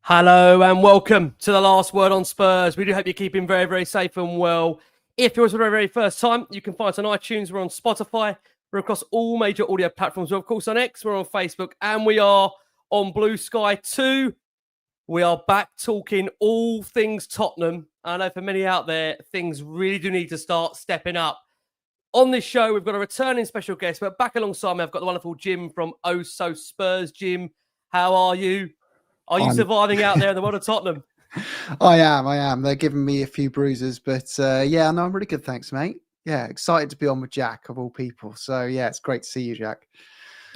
Hello and welcome to the Last Word on Spurs. We do hope you're keeping very, very safe and well. If you're for the very, very first time, you can find us on iTunes. We're on Spotify. We're across all major audio platforms. We're, of course, on X. We're on Facebook. And we are on Blue Sky too. We are back talking all things Tottenham. I know for many out there, things really do need to start stepping up. On this show, we've got a returning special guest, but back alongside me, I've got the wonderful Jim from Oh So Spurs. Jim, how are you? Are you surviving out there in the world of Tottenham? I am. They're giving me a few bruises, but yeah, no, I'm really good. Thanks, mate. Yeah, excited to be on with Jack, of all people. So yeah, it's great to see you, Jack.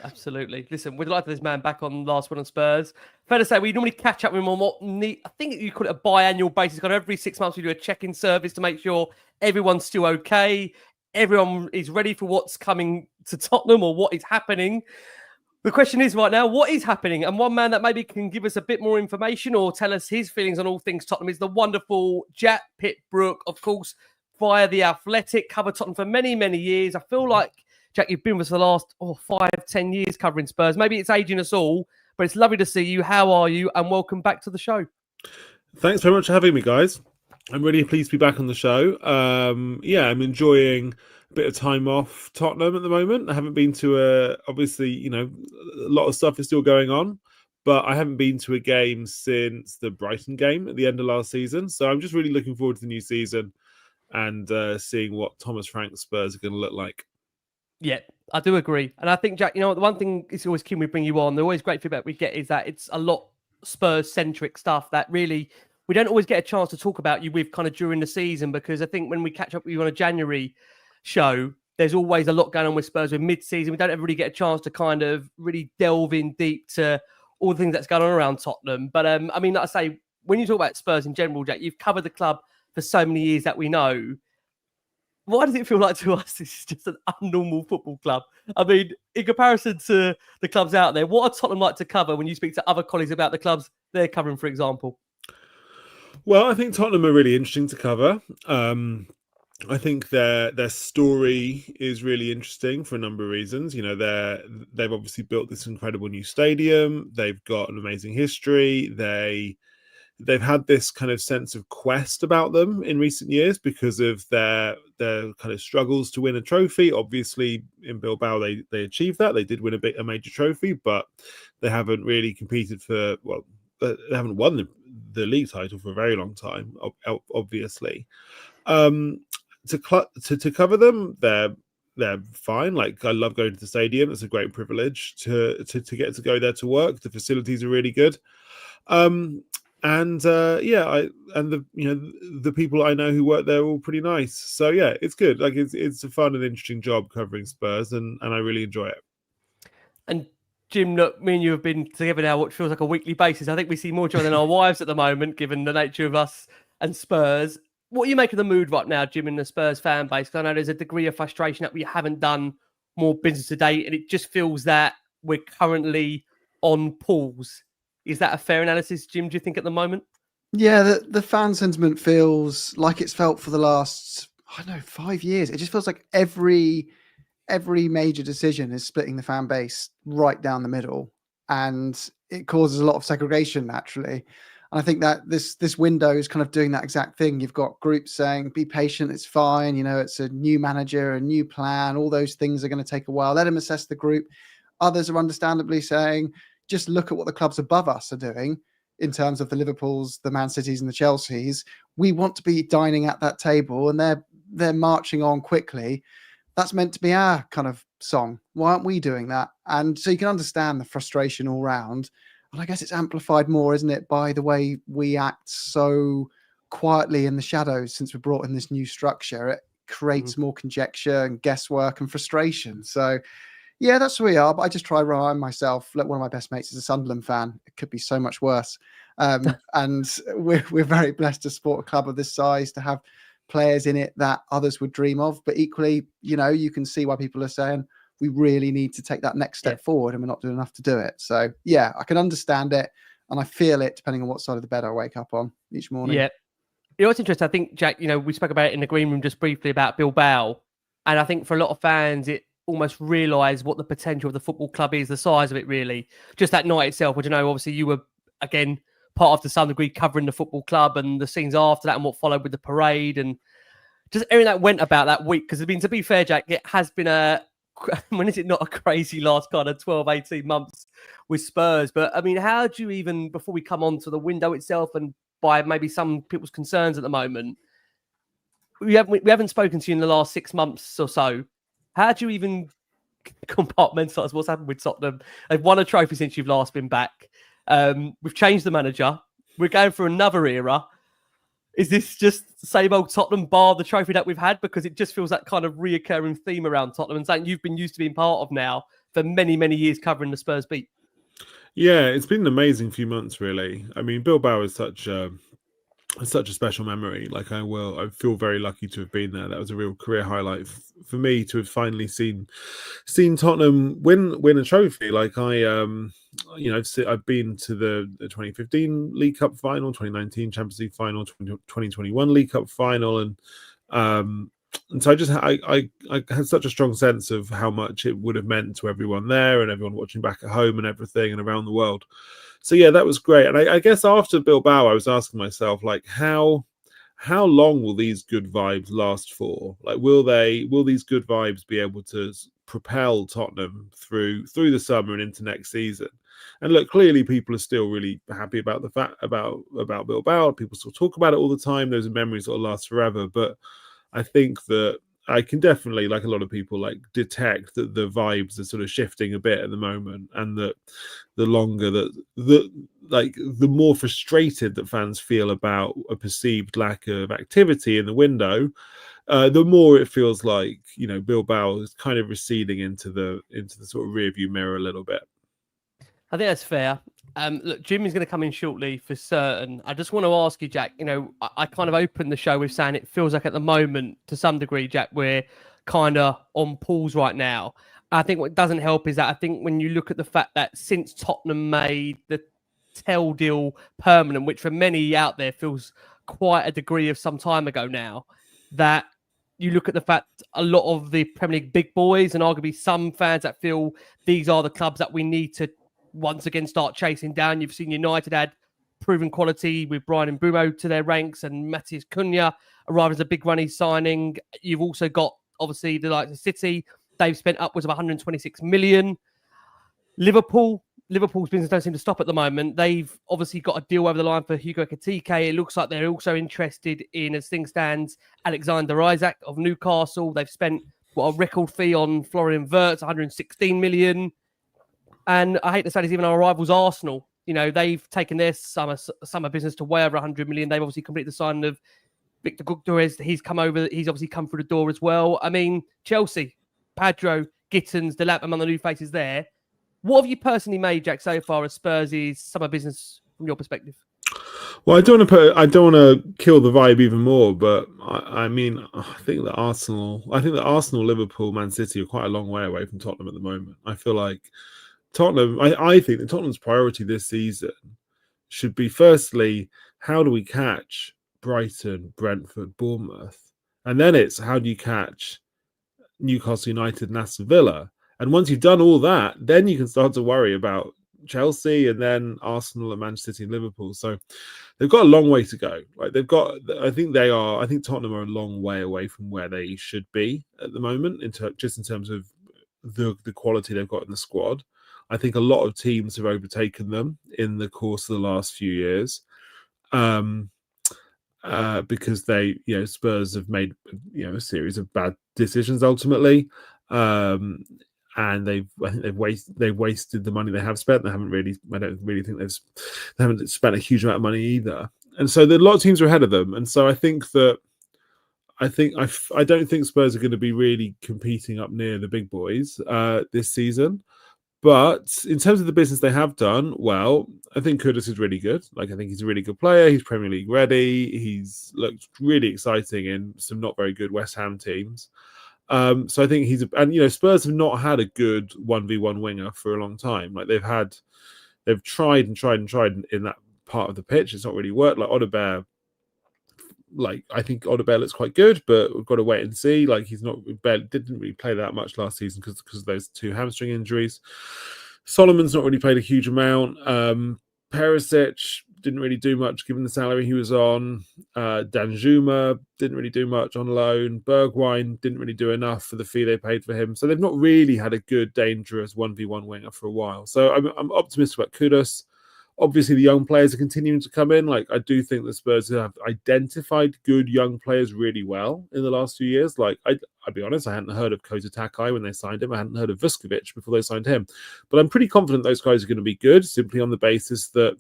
Absolutely. Listen, we'd like this man back on Last Word on Spurs. Fair to say, we normally catch up with him on what I think you call it a biannual basis. Kind of every 6 months, we do a check-in service to make sure everyone's still okay. Everyone is ready for what's coming to Tottenham or what is happening. The question is right now, what is happening? And one man that maybe can give us a bit more information or tell us his feelings on all things Tottenham is the wonderful Jack Pitt-Brooke, of course, via The Athletic, covered Tottenham for many, many years. I feel like, Jack, you've been with us for the last 5-10 years covering Spurs. Maybe it's aging us all, but it's lovely to see you. How are you? And welcome back to the show. Thanks very much for having me, guys. I'm really pleased to be back on the show. I'm enjoying a bit of time off Tottenham at the moment. I haven't been to obviously, a lot of stuff is still going on, but I haven't been to a game since the Brighton game at the end of last season. So I'm just really looking forward to the new season and seeing what Thomas Frank's Spurs are going to look like. Yeah, I do agree. And I think, Jack, the one thing is always keen we bring you on. The always great feedback we get is that it's a lot Spurs-centric stuff that really we don't always get a chance to talk about you with kind of during the season, because I think when we catch up with you on a January show, there's always a lot going on with Spurs with mid-season. We don't ever really get a chance to kind of really delve in deep to all the things that's going on around Tottenham. But I mean, like I say, when you talk about Spurs in general, Jack, you've covered the club for so many years that we know. Why does it feel like to us this is just an abnormal football club? I mean, in comparison to the clubs out there, what are Tottenham like to cover when you speak to other colleagues about the clubs they're covering, for example? Well, I think Tottenham are really interesting to cover. I think their story is really interesting for a number of reasons. They've obviously built this incredible new stadium. They've got an amazing history. They've had this kind of sense of quest about them in recent years because of their kind of struggles to win a trophy. Obviously, in Bilbao, they achieved that. They did win a major trophy, but they haven't really competed for, they haven't won the league title for a very long time, obviously. To cover them, they're fine. Like, I love going to the stadium. It's a great privilege to get to go there to work. The facilities are really good. The people I know who work there are all pretty nice. So yeah, it's good. Like, it's a fun and interesting job covering Spurs, and I really enjoy it. And Jim, look, me and you have been together now, what feels like a weekly basis. I think we see more each other than our wives at the moment, given the nature of us and Spurs. What do you make of the mood right now, Jim, in the Spurs fan base? Because I know there's a degree of frustration that we haven't done more business today, and it just feels that we're currently on pause. Is that a fair analysis, Jim, do you think, at the moment? Yeah, the fan sentiment feels like it's felt for the last, 5 years. It just feels like every major decision is splitting the fan base right down the middle, and it causes a lot of segregation naturally. And I think that this window is kind of doing that exact thing. You've got groups saying, be patient, it's fine. It's a new manager, a new plan. All those things are going to take a while. Let him assess the group. Others are understandably saying, just look at what the clubs above us are doing in terms of the Liverpools, the Man Cities and the Chelseas. We want to be dining at that table, and they're marching on quickly. That's meant to be our kind of song. Why aren't we doing that? And so you can understand the frustration all round. And I guess it's amplified more, isn't it, by the way we act so quietly in the shadows since we brought in this new structure. It creates more conjecture and guesswork and frustration. So yeah, that's where we are. But I just try to remind myself, look, one of my best mates is a Sunderland fan. It could be so much worse. And we're very blessed to support a club of this size, to have players in it that others would dream of. But equally, you can see why people are saying we really need to take that next step forward, and we're not doing enough to do it. So yeah, I can understand it, and I feel it depending on what side of the bed I wake up on each morning. Yeah. What's interesting, I think, Jack, we spoke about it in the green room just briefly about Bilbao. And I think for a lot of fans, it almost realise what the potential of the football club is, the size of it really. Just that night itself, which I know obviously you were, again, part of, to some degree, covering the football club and the scenes after that and what followed with the parade and just everything that went about that week. Because, I mean, to be fair, Jack, it has been when is it not a crazy last kind of 12, 18 months with Spurs? But, I mean, how do you even, before we come on to the window itself and by maybe some people's concerns at the moment, we haven't spoken to you in the last 6 months or so. How do you even compartmentalise what's happened with Tottenham? They've won a trophy since you've last been back. We've changed the manager. We're going for another era. Is this just same old Tottenham bar the trophy that we've had? Because it just feels that kind of reoccurring theme around Tottenham and something you've been used to being part of now for many, many years covering the Spurs beat. Yeah, it's been an amazing few months, really. I mean, Bilbao is such a special memory. Like, I feel very lucky to have been there. That was a real career highlight for me to have finally seen Tottenham win a trophy. Like, I've been to the 2015 League Cup final, 2019 Champions League final, 2021 League Cup final, and so I had such a strong sense of how much it would have meant to everyone there and everyone watching back at home and everything and around the world. So yeah, that was great. And I guess after Bilbao, I was asking myself, like, how long will these good vibes last for? Like, will these good vibes be able to propel Tottenham through the summer and into next season? And look, clearly people are still really happy about the fact about Bilbao. People still talk about it all the time. Those are memories that will last forever. But I think that I can definitely, like a lot of people, like, detect that the vibes are sort of shifting a bit at the moment, and that the longer the more frustrated that fans feel about a perceived lack of activity in the window, the more it feels like, you know, Bilbao is kind of receding into the sort of rearview mirror a little bit. I think that's fair. Look, Jimmy's going to come in shortly for certain. I just want to ask you, Jack, you know, I kind of opened the show with saying it feels like at the moment, to some degree, Jack, we're kind of on pause right now. I think what doesn't help is that I think when you look at the fact that since Tottenham made the Tell deal permanent, which for many out there feels quite a degree of some time ago now, that you look at the fact a lot of the Premier League big boys and arguably some fans that feel these are the clubs that we need to once again start chasing down. You've seen United add proven quality with Brian Mbeumo to their ranks and Matheus Cunha arrived as a big money signing. You've also got, obviously, the likes of City. They've spent upwards of 126 million. Liverpool's business don't seem to stop at the moment. They've obviously got a deal over the line for 𝐿𝐴𝐵 𝐂𝐻𝐾. It looks like they're also interested in, as things stands, Alexander-Isak of Newcastle. They've spent a record fee on Florian Wirtz, 116 million. And I hate to say this, even our rivals Arsenal, you know, they've taken their summer business to way over 100 million. They've obviously completed the signing of Victor Guktorez. He's come over. He's obviously come through the door as well. I mean, Chelsea, Pedro, Gittins, Delap among the new faces there. What have you personally made, Jack, so far as Spurs' summer business from your perspective? Well, I don't want to kill the vibe even more, but I think that Arsenal, Liverpool, Man City are quite a long way away from Tottenham at the moment. I feel like Tottenham, I think that Tottenham's priority this season should be, firstly, how do we catch Brighton, Brentford, Bournemouth? And then it's how do you catch Newcastle United and Aston Villa? And once you've done all that, then you can start to worry about Chelsea and then Arsenal and Manchester City and Liverpool. So they've got a long way to go. Like, I think Tottenham are a long way away from where they should be at the moment, in terms of the quality they've got in the squad. I think a lot of teams have overtaken them in the course of the last few years, because Spurs have made a series of bad decisions ultimately, and they've wasted the money they have spent. They haven't really. I don't really think they haven't spent a huge amount of money either, and so a lot of teams are ahead of them. And so I don't think Spurs are going to be really competing up near the big boys this season. But in terms of the business they have done, well, I think Kudus is really good. Like, I think he's a really good player. He's Premier League ready. He's looked really exciting in some not very good West Ham teams. So I think Spurs have not had a good 1v1 winger for a long time. Like, they've tried in that part of the pitch. It's not really worked. Like, Audebert, I think Audebert looks quite good, but we've got to wait and see. Like, didn't really play that much last season because of those two hamstring injuries. Solomon's not really played a huge amount. Perisic, didn't really do much given the salary he was on. Danjuma didn't really do much on loan. Bergwijn didn't really do enough for the fee they paid for him. So they've not really had a good, dangerous 1v1 winger for a while. So I'm optimistic about Kudus. Obviously, the young players are continuing to come in. Like, I do think the Spurs have identified good young players really well in the last few years. Like, I'll be honest, I hadn't heard of 𝐀𝐬𝐧𝐭 when they signed him. I hadn't heard of Vuskovic before they signed him. But I'm pretty confident those guys are going to be good, simply on the basis that,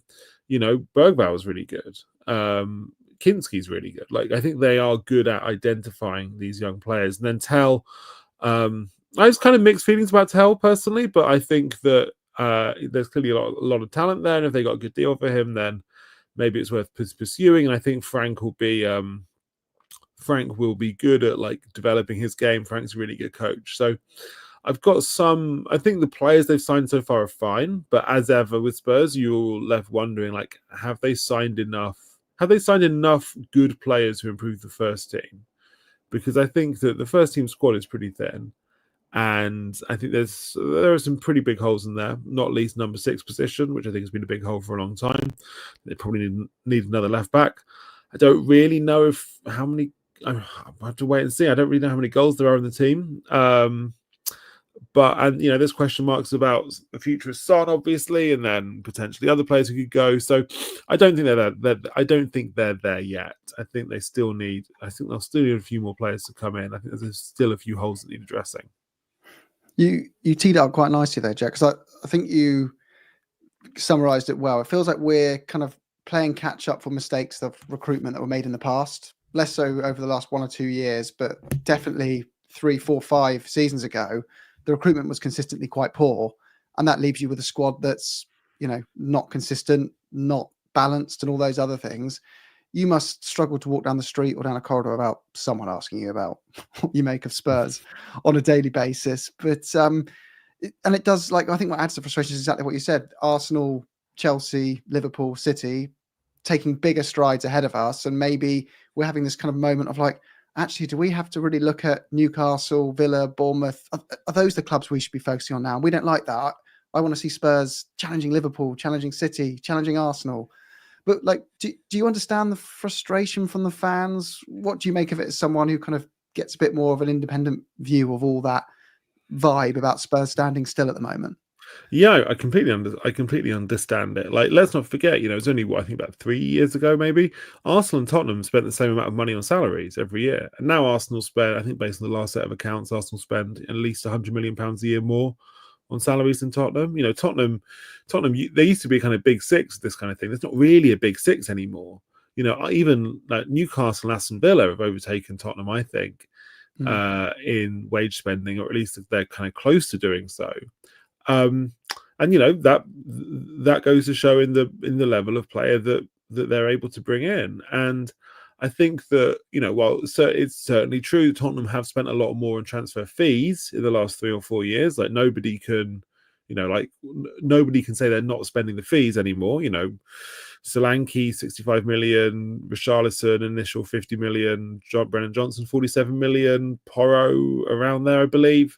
Bergvall is really good. Kinski's really good. Like, I think they are good at identifying these young players. And then Tell, I was kind of mixed feelings about Tell personally, but I think that there's clearly a lot of talent there, and if they got a good deal for him, then maybe it's worth pursuing. And I think Frank will be good at like developing his game. Frank's a really good coach, so I've got some. I think the players they've signed so far are fine, but as ever with Spurs, you're left wondering, like, have they signed enough? Have they signed enough good players to improve the first team? Because I think that the first team squad is pretty thin. And I think there are some pretty big holes in there, not least number 6 position, which I think has been a big hole for a long time. They probably need another left back. I don't really know how many. I have to wait and see. I don't really know how many goals there are in the team. But there's question marks about the future of Son, obviously, and then potentially other players who could go. So I don't think they're there yet. I think they'll still need a few more players to come in. I think there's still a few holes that need addressing. You teed it up quite nicely there, Jack, because I think you summarised it well. It feels like we're kind of playing catch up for mistakes of recruitment that were made in the past. Less so over the last 1 or 2 years, but definitely 3, 4, 5 seasons ago, the recruitment was consistently quite poor, and that leaves you with a squad that's not consistent, not balanced, and all those other things. You must struggle to walk down the street or down a corridor about someone asking you about what you make of Spurs on a daily basis. But it does, like, I think what adds to frustration is exactly what you said. Arsenal, Chelsea, Liverpool, City taking bigger strides ahead of us, and maybe we're having this kind of moment of like, actually, do we have to really look at Newcastle, Villa, Bournemouth? Are those the clubs we should be focusing on now? We don't like that. I want to see Spurs challenging Liverpool, challenging City, challenging Arsenal. But like, do you understand the frustration from the fans? What do you make of it as someone who kind of gets a bit more of an independent view of all that vibe about Spurs standing still at the moment? Yeah, I completely understand it. Like, let's not forget, it was only I think about 3 years ago, maybe Arsenal and Tottenham spent the same amount of money on salaries every year, and now Arsenal spend, I think, based on the last set of accounts, Arsenal spend at least £100 million a year more on salaries than Tottenham. Tottenham, they used to be a kind of big six, this kind of thing. There's not really a big six anymore. Even like Newcastle and Aston Villa have overtaken Tottenham, I think, in wage spending, or at least they're kind of close to doing so. And that goes to show in the level of player that they're able to bring in. And I think that, it's certainly true Tottenham have spent a lot more on transfer fees in the last 3 or 4 years. Like, nobody can say they're not spending the fees anymore. Solanke, 65 million, Richarlison, initial 50 million, Brennan Johnson, 47 million, Porro around there, I believe,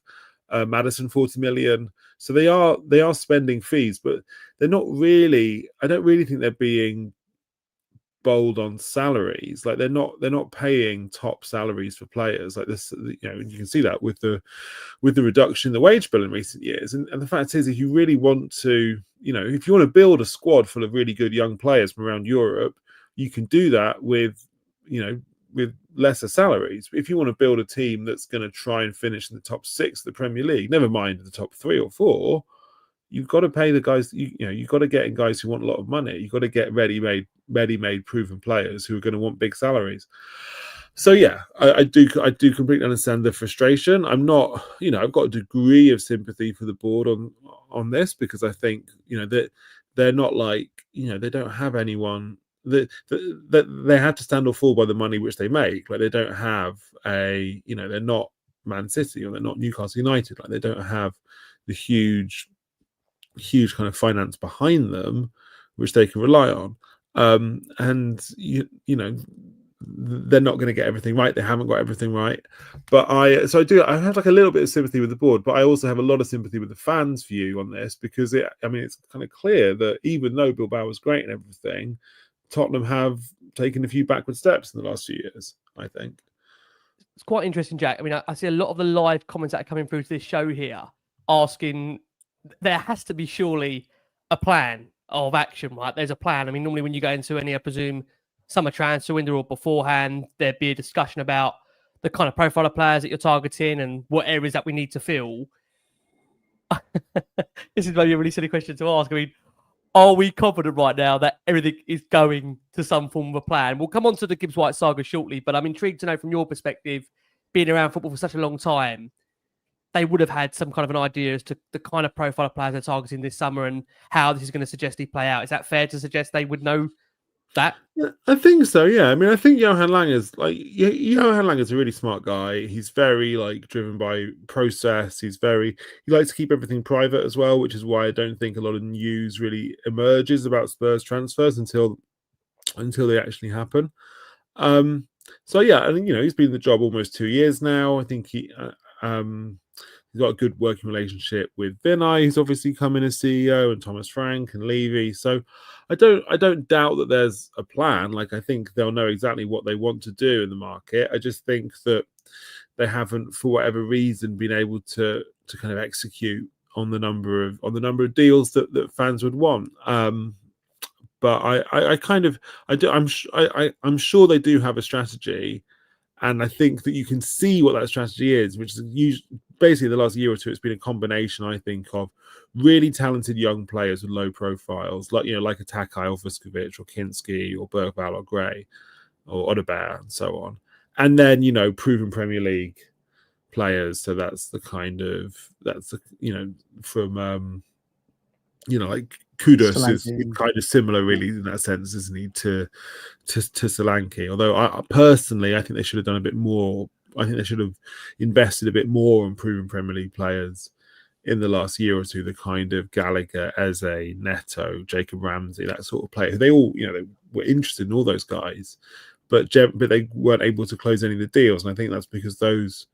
Maddison, 40 million. So they are spending fees, but they're not really. I don't really think they're being bold on salaries. Like, they're not paying top salaries for players like this. You can see that with the reduction in the wage bill in recent years. And the fact is, if you really want to, if you want to build a squad full of really good young players from around Europe, you can do that with lesser salaries. If you want to build a team that's going to try and finish in the top 6 of the Premier League, never mind the top 3 or 4, you've got to pay the guys. You've got to get in guys who want a lot of money. You've got to get ready-made, proven players who are going to want big salaries. So yeah, I do completely understand the frustration. I'm not, I've got a degree of sympathy for the board on this, because I think that they're not like, they don't have anyone that they had to stand or fall by the money which they make. Like, they don't have they're not Man City, or they're not Newcastle United. Like, they don't have the huge kind of finance behind them which they can rely on. And they're not going to get everything right. They haven't got everything right. But I have like a little bit of sympathy with the board, but I also have a lot of sympathy with the fans' view on this, because it's kind of clear that even though Bilbao was great and everything, Tottenham have taken a few backward steps in the last few years, I think. It's quite interesting, Jack. I mean, I see a lot of the live comments that are coming through to this show here asking, there has to be surely a plan of action, right? There's a plan. I mean, normally when you go into any, I presume, summer transfer window or beforehand, there'd be a discussion about the kind of profile of players that you're targeting and what areas that we need to fill. This is maybe a really silly question to ask. I mean, are we confident right now that everything is going to some form of a plan? We'll come on to the Gibbs-White saga shortly, but I'm intrigued to know from your perspective, being around football for such a long time, they would have had some kind of an idea as to the kind of profile of players they're targeting this summer and how this is going to suggestly play out. Is that fair to suggest they would know that? Yeah, I think so. Yeah, I mean, I think Johan Langer's a really smart guy. He's very driven by process. He likes to keep everything private as well, which is why I don't think a lot of news really emerges about Spurs transfers until they actually happen. So yeah, I think he's been in the job almost 2 years now. I think he's got a good working relationship with Vinay, who's obviously come in as CEO, and Thomas Frank and Levy. So I don't doubt that there's a plan. I think they'll know exactly what they want to do in the market. I just think that they haven't, for whatever reason, been able to kind of execute on the number of deals that fans would want. But I'm sure they do have a strategy. And I think that you can see what that strategy is, which is basically the last year or two. It's been a combination, I think, of really talented young players with low profiles, like a Takai or Vuskovic or Kinski or Bergvall or Gray or Odegaard and so on. And then, proven Premier League players. So from Kudus is kind of similar, really, in that sense, isn't he, to Solanke? Although I personally think they should have done a bit more. I think they should have invested a bit more on proven Premier League players in the last year or two. The kind of Gallagher, Eze, Neto, Jacob Ramsey, that sort of player. They all, they were interested in all those guys, but they weren't able to close any of the deals. And I think that's because those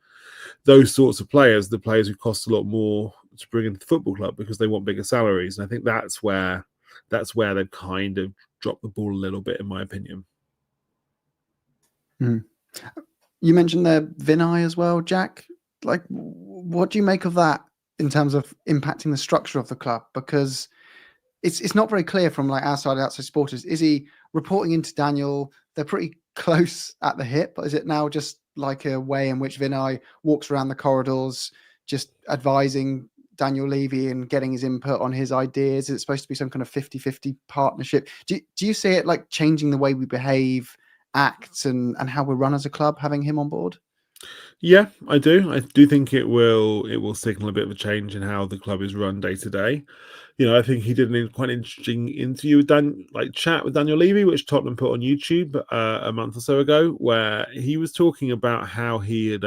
sorts of players, the players who cost a lot more to bring into the football club, because they want bigger salaries. And I think that's where they've kind of dropped the ball a little bit, in my opinion. You mentioned the Vinay as well, Jack. What do you make of that in terms of impacting the structure of the club? Because it's not very clear from outside supporters. Is he reporting into Daniel? They're pretty close at the hip, but is it now just like a way in which Vinay walks around the corridors, just advising Daniel Levy and getting his input on his ideas? Is it supposed to be some kind of 50-50 partnership? Do you see it like changing the way we behave, act, and how we run as a club, having him on board? Yeah, I do. I do think it will signal a bit of a change in how the club is run day to day. I think he did a quite interesting interview with chat with Daniel Levy, which Tottenham put on YouTube a month or so ago, where he was talking about how he's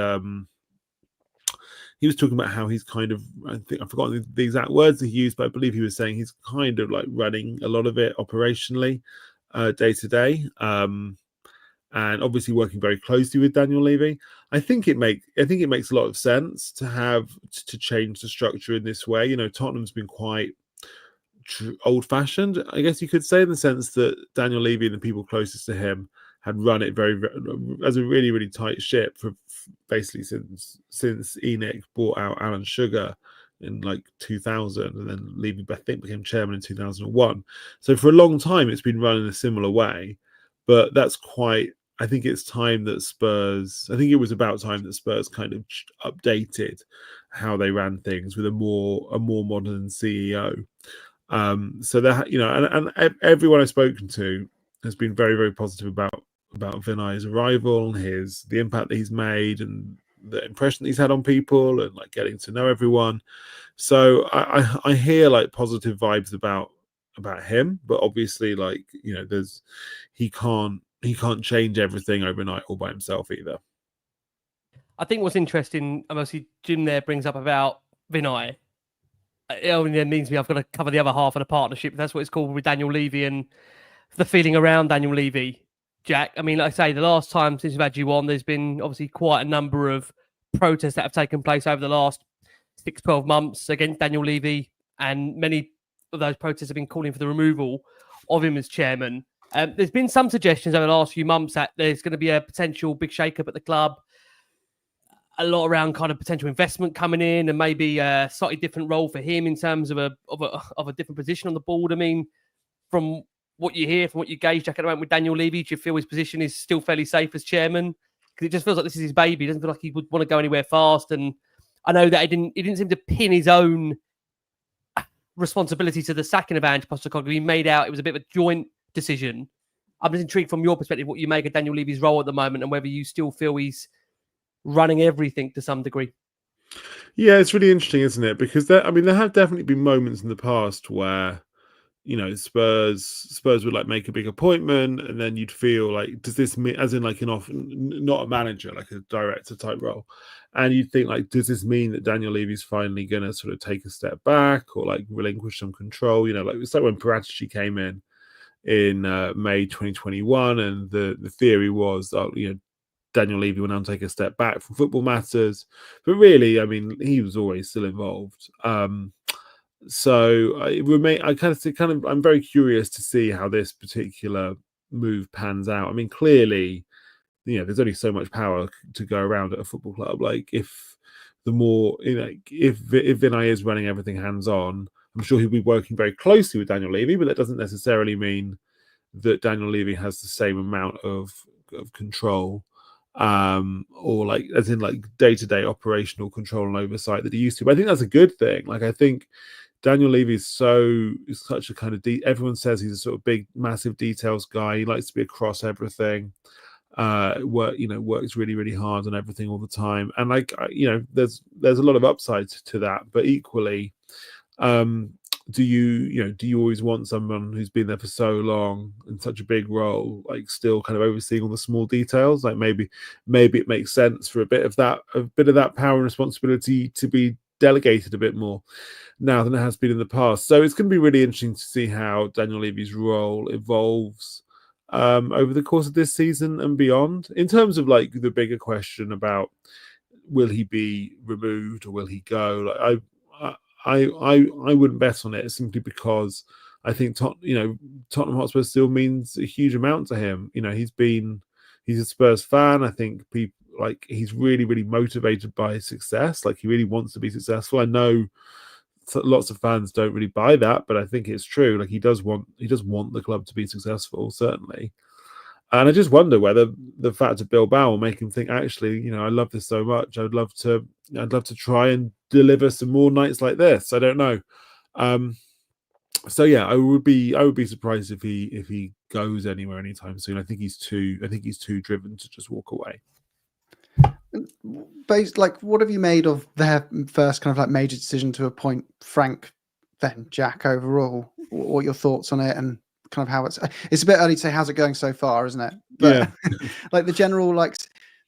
kind of, I think I've forgotten the exact words he used, but I believe he was saying he's kind of running a lot of it operationally day to day. And obviously working very closely with Daniel Levy. I think it makes a lot of sense to change the structure in this way. Tottenham's been quite old-fashioned, I guess you could say, in the sense that Daniel Levy and the people closest to him had run it very, very as a really, really tight ship for basically since ENIC bought out Alan Sugar in 2000, and then Levy, I think, became chairman in 2001. So for a long time, it's been run in a similar way. But I think it's time that Spurs. I think it was about time that Spurs kind of updated how they ran things with a more modern CEO. So that and everyone I've spoken to has been very, very positive about Vinay's arrival and the impact that he's made and the impression that he's had on people and getting to know everyone. So I hear positive vibes about him, but obviously he can't change everything overnight all by himself either. I think what's interesting, obviously Jim there brings up about Vinay. It means I've got to cover the other half of the partnership. That's what it's called with Daniel Levy and the feeling around Daniel Levy. Jack. I mean, like I say, the last time since we've had you on, there's been obviously quite a number of protests that have taken place over the last 6-12 months against Daniel Levy, and many of those protests have been calling for the removal of him as chairman. There's been some suggestions over the last few months that there's going to be a potential big shake-up at the club, a lot around kind of potential investment coming in, and maybe a slightly different role for him in terms of a different position on the board. I mean, from what you hear, from what you gauge, Jack, at the moment with Daniel Levy, do you feel his position is still fairly safe as chairman? Because it just feels like this is his baby. It doesn't feel like he would want to go anywhere fast. And I know that he didn't seem to pin his own responsibility to the sacking of Ange Postecoglou. He made out it was a bit of a joint decision. I'm just intrigued from your perspective what you make of Daniel Levy's role at the moment and whether you still feel he's running everything to some degree. Yeah, it's really interesting, isn't it? Because there have definitely been moments in the past where, you know, Spurs would like make a big appointment, and then you'd feel like, does this mean, as in like not a manager, like a director type role, and you'd think like, does this mean that Daniel Levy's finally going to sort of take a step back or like relinquish some control? You know, like it's like when Paratici came in May 2021, and the theory was that, you know, Daniel Levy will now take a step back from football matters, but really, I mean, he was always still involved. So I'm very curious to see how this particular move pans out. I mean, clearly, you know, there's only so much power to go around at a football club. Like, if the more, you know, if Vinay is running everything hands on, I'm sure he'll be working very closely with Daniel Levy, but that doesn't necessarily mean that Daniel Levy has the same amount of control, or like, as in like day-to-day operational control and oversight that he used to. But I think that's a good thing. Like, I think Daniel Levy is such a kind of everyone says he's a sort of big, massive details guy. He likes to be across everything. Works really, really hard on everything all the time. And like, you know, there's a lot of upside to that. But equally, do you always want someone who's been there for so long in such a big role, like still kind of overseeing all the small details? Like maybe it makes sense for a bit of that power and responsibility to be delegated a bit more now than it has been in the past. So it's going to be really interesting to see how Daniel Levy's role evolves over the course of this season and beyond. In terms of like the bigger question about will he be removed or will he go, like, I wouldn't bet on it, simply because I think Tottenham Hotspur still means a huge amount to him. You know, he's a Spurs fan. I think people, like, he's really, really motivated by success. Like, he really wants to be successful. I know lots of fans don't really buy that, but I think it's true. Like, he does want the club to be successful, certainly. And I just wonder whether the fact of Bilbao will make him think, actually, you know, I love this so much. I'd love to try and deliver some more nights like this. I don't know. So yeah, I would be surprised if he goes anywhere anytime soon. I think he's too driven to just walk away. Based, like, what have you made of their first kind of like major decision to appoint Frank, then Jack, overall? What are your thoughts on it, and kind of how it's a bit early to say how's it going so far, isn't it? But yeah. Like the general like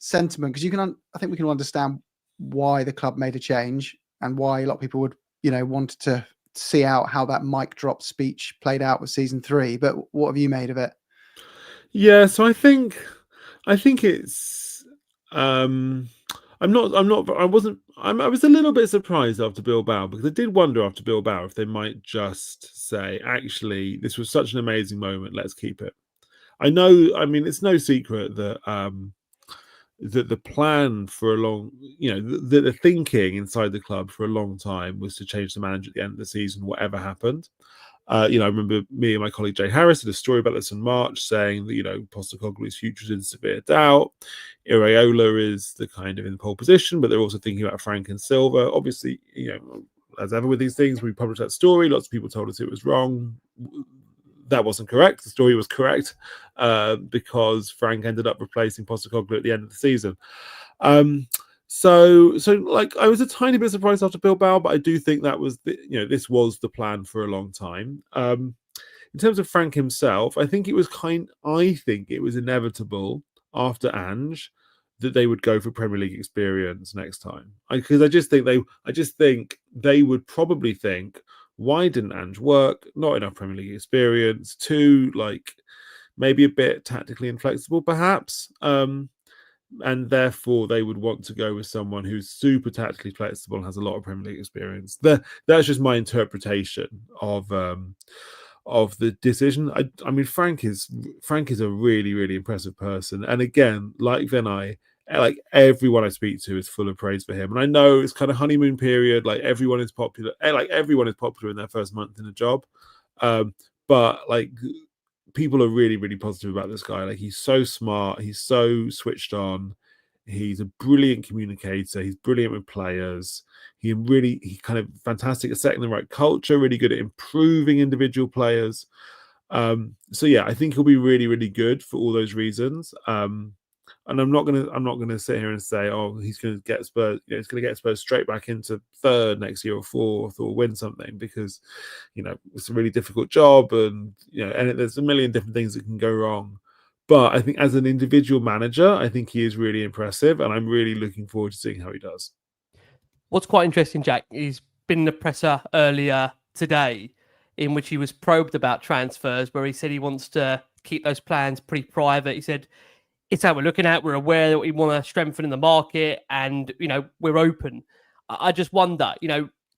sentiment, because I think we can understand why the club made a change and why a lot of people would, you know, want to see out how that mic drop speech played out with season 3. But what have you made of it? Yeah, so I think it's I was a little bit surprised after Bilbao, because I did wonder after Bilbao if they might just say, actually, this was such an amazing moment, let's keep it. I mean, it's no secret that that the plan for a long, you know, the thinking inside the club for a long time was to change the manager at the end of the season, whatever happened. You know, I remember me and my colleague Jay Harris did a story about this in March, saying that, you know, Postecoglou's future is in severe doubt. Iraola is the kind of in pole position, but they're also thinking about Frank and Silva. Obviously, you know, as ever with these things, we published that story. Lots of people told us it was wrong. That wasn't correct. The story was correct because Frank ended up replacing Postecoglou at the end of the season. So like, I was a tiny bit surprised after Bilbao, but I do think that was this was the plan for a long time. In terms of Frank himself, I think it was inevitable after Ange that they would go for Premier League experience next time. Because I just think they would probably think, why didn't Ange work? Not enough Premier League experience. 2, like, maybe a bit tactically inflexible, perhaps. And therefore they would want to go with someone who's super tactically flexible and has a lot of Premier League experience. That's just my interpretation of the decision. I mean, Frank is a really, really impressive person. And again, like Vinay, like everyone I speak to is full of praise for him. And I know it's kind of honeymoon period. Like everyone is popular. Like everyone is popular in their first month in a job. But like people are really, really positive about this guy. Like he's so smart. He's so switched on. He's a brilliant communicator. He's brilliant with players. He kind of fantastic at setting the right culture, really good at improving individual players. So yeah, I think he'll be really, really good for all those reasons. And I'm not gonna sit here and say, oh, he's gonna get Spurs, he's gonna get Spurs straight back into third next year or fourth or win something, because it's a really difficult job, and and there's a million different things that can go wrong. But I think as an individual manager, I think he is really impressive, and I'm really looking forward to seeing how he does. What's quite interesting, Jack, he's been in the presser earlier today in which he was probed about transfers, where he said he wants to keep those plans pretty private. He said, it's how we're looking at. We're aware that we want to strengthen in the market, and we're open. I just wonder,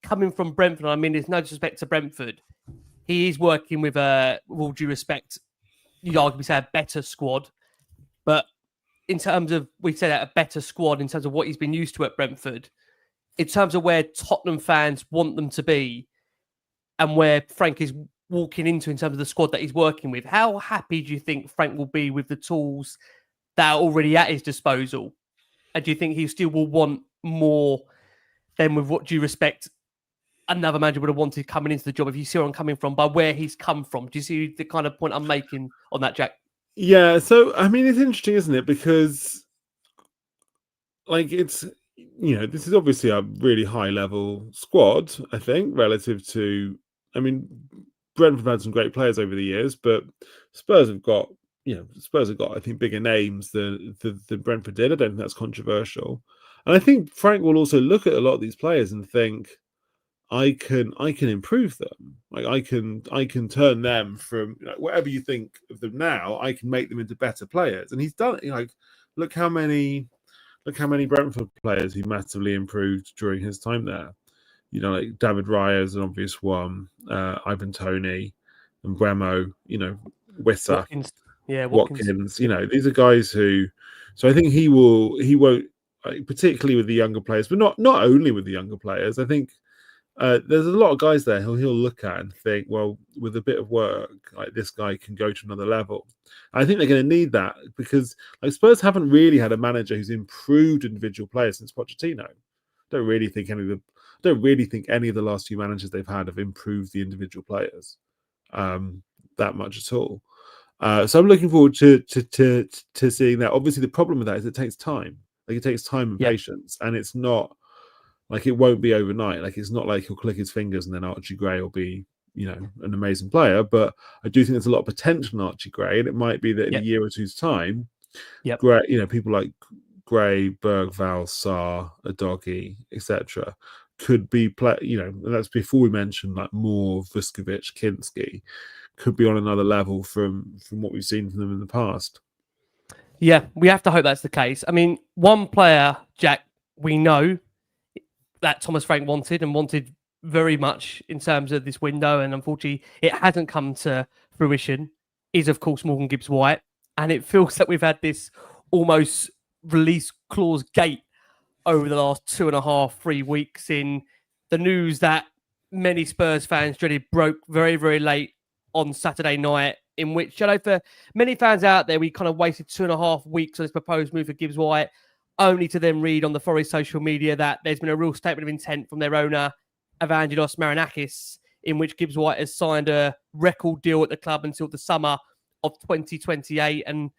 coming from Brentford. I mean, there's no disrespect to Brentford. He is working with all due respect, you'd arguably say a better squad, but in terms of we said a better squad in terms of what he's been used to at Brentford, in terms of where Tottenham fans want them to be, and where Frank is walking into in terms of the squad that he's working with. How happy do you think Frank will be with the tools that are already at his disposal? And do you think he still will want more than, with what due respect, another manager would have wanted coming into the job, if you see where I'm coming from, by where he's come from? Do you see the kind of point I'm making on that, Jack? Yeah, so I mean, it's interesting, isn't it? Because like this is obviously a really high level squad, I think, relative to, I mean, Brentford have had some great players over the years, but Spurs have got, I think, bigger names than Brentford did. I don't think that's controversial. And I think Frank will also look at a lot of these players and think, I can improve them. Like I can turn them from whatever you think of them now, I can make them into better players. And he's done it. Like, look how many Brentford players he massively improved during his time there. Like David Raya is an obvious one, Ivan Toney, and Bremo, Wissa, Watkins. Yeah, Watkins. These are guys who. So I think he won't, particularly with the younger players, but not only with the younger players. I think there's a lot of guys there he'll look at and think, well, with a bit of work, like this guy can go to another level. I think they're going to need that, because like Spurs haven't really had a manager who's improved individual players since Pochettino. Don't really think any of the last few managers they've had have improved the individual players that much at all. So I'm looking forward to seeing that. Obviously, the problem with that is it takes time. Like it takes time and patience, and it's not like, it won't be overnight. Like it's not like he'll click his fingers and then Archie Gray will be, an amazing player. But I do think there's a lot of potential in Archie Gray, and it might be that in a year or two's time, Gray, people like Gray, Bergvall, Sarr, Udogie, etc., could be and that's before we mention like Moore, Vuskovic, Kinski, could be on another level from what we've seen from them in the past. Yeah, we have to hope that's the case. I mean, one player, Jack, we know that Thomas Frank wanted very much in terms of this window, and unfortunately it hasn't come to fruition, is of course Morgan Gibbs-White. And it feels that we've had this almost release clause gate over the last 2.5-3 weeks, in the news that many Spurs fans dreaded broke very, very late on Saturday night, in which, for many fans out there, we kind of wasted 2.5 weeks on this proposed move for Gibbs-White, only to then read on the Forest social media that there's been a real statement of intent from their owner, Evangelos Marinakis, in which Gibbs-White has signed a record deal at the club until the summer of 2028. And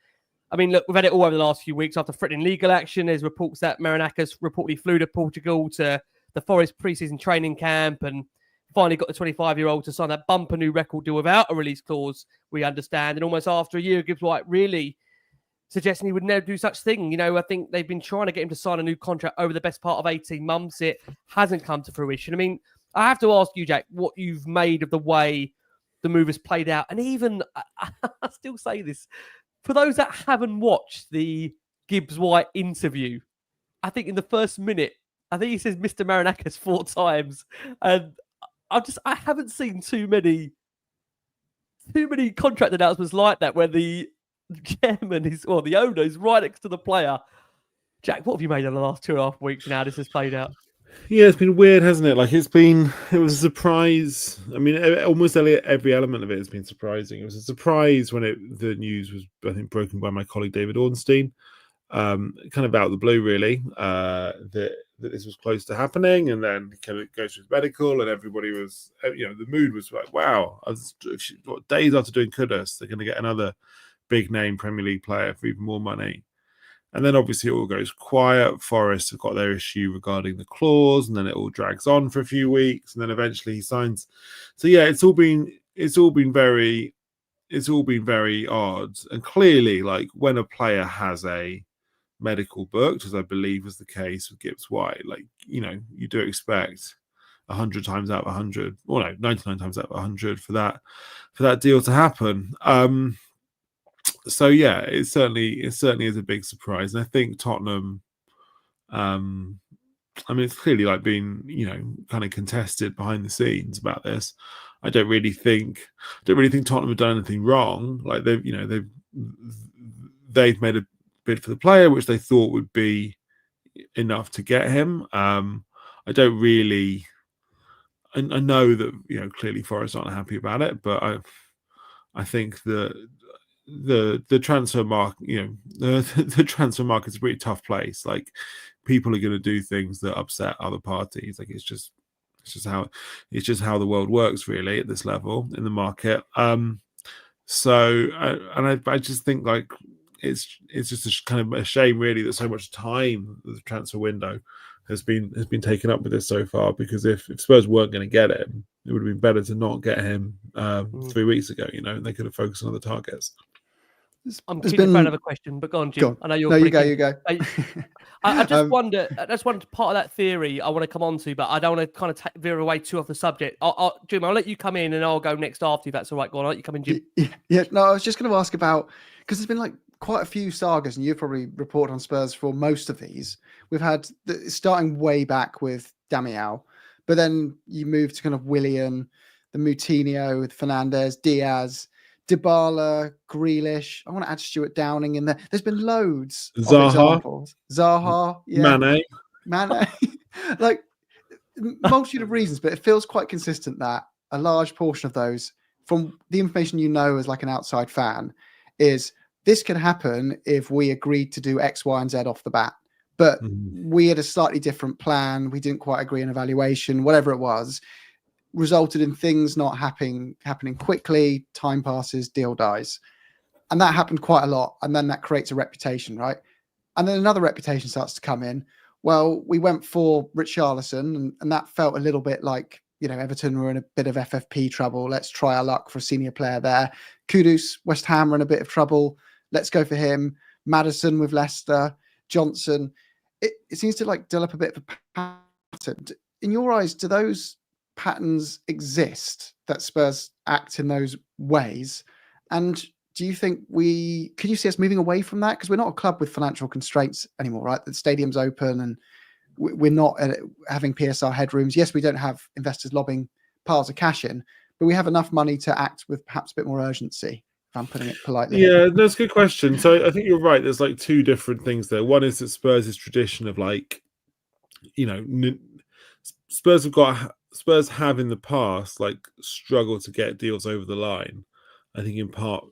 I mean, look, we've had it all over the last few weeks. After threatening legal action, there's reports that Marinakis reportedly flew to Portugal to the Forest preseason training camp and finally got the 25-year-old to sign that bumper new record deal without a release clause, we understand. And almost after a year, Gibbs-White really suggesting he would never do such thing. I think they've been trying to get him to sign a new contract over the best part of 18 months. It hasn't come to fruition. I mean, I have to ask you, Jack, what you've made of the way the move has played out. And even, I still say this, for those that haven't watched the Gibbs-White interview, I think in the first minute, I think he says Mr. Marinakis 4 times. And I haven't seen too many contract announcements like that where the chairman is, or the owner is right next to the player. Jack, what have you made in the last 2.5 weeks and how this has played out? Yeah, it's been weird, hasn't it? Like it was a surprise. I mean, almost every element of it has been surprising. It was a surprise when the news was, I think, broken by my colleague David Ornstein, kind of out of the blue, really, that this was close to happening, and then kind of goes through his medical, and everybody was, the mood was like, wow, days after doing Kudus, they're going to get another big name Premier League player for even more money. And then obviously it all goes quiet. Forest have got their issue regarding the clause, and then it all drags on for a few weeks, and then eventually he signs. So yeah, it's all been very odd. And clearly, like when a player has a medical booked, as I believe was the case with Gibbs-White, like you do expect 100 times out of 100, or no, 99 times out of 100 for that deal to happen. So yeah, it certainly is a big surprise, and I think Tottenham. I mean, it's clearly like being kind of contested behind the scenes about this. I don't really think Tottenham have done anything wrong. Like they've made a bid for the player, which they thought would be enough to get him. I don't really. I know that clearly Forest aren't happy about it, but I think that. The transfer market, the transfer market's a pretty tough place. Like people are going to do things that upset other parties. Like it's just how the world works, really, at this level in the market. So I just think like it's just a kind of a shame, really, that so much time the transfer window has been taken up with this so far. Because if Spurs weren't going to get him, it would have been better to not get him 3 weeks ago. They could have focused on other targets. I'm keen to another question, but go on, Jim. Go on. I know you're. No, you go. I just wonder. That's one part of that theory I want to come on to, but I don't want to kind of veer away too off the subject. Jim, I'll let you come in, and I'll go next after you. That's all right. Go on. I'll let you come in, Jim. Yeah. No, I was just going to ask about, because there's been like quite a few sagas, and you've probably reported on Spurs for most of these. We've had starting way back with Damião, but then you move to kind of Willian, the Moutinho with Fernandes, Diaz, Dybala, Grealish. I want to add Stuart Downing in there. There's been loads of examples. Zaha, yeah. Mane. Like, multitude of reasons, but it feels quite consistent that a large portion of those, from the information as like an outside fan, is this can happen if we agreed to do X, Y, and Z off the bat. But we had a slightly different plan. We didn't quite agree on evaluation, whatever it was, resulted in things not happening quickly. Time passes, deal dies. And that happened quite a lot. And then that creates a reputation, right? And then another reputation starts to come in. Well, we went for Richarlison, and that felt a little bit like, Everton were in a bit of FFP trouble. Let's try our luck for a senior player there. Kudus, West Ham were in a bit of trouble. Let's go for him. Maddison with Leicester, Johnson. It seems to like develop a bit of a pattern. In your eyes, do those patterns exist that Spurs act in those ways? And do you think could you see us moving away from that? Because we're not a club with financial constraints anymore, right? The stadium's open and we're not having PSR headrooms. Yes, we don't have investors lobbing piles of cash in, but we have enough money to act with perhaps a bit more urgency, if I'm putting it politely. Yeah, that's a good question. So I think you're right. There's like two different things there. One is that Spurs' tradition of like, Spurs have in the past like struggled to get deals over the line. I think in part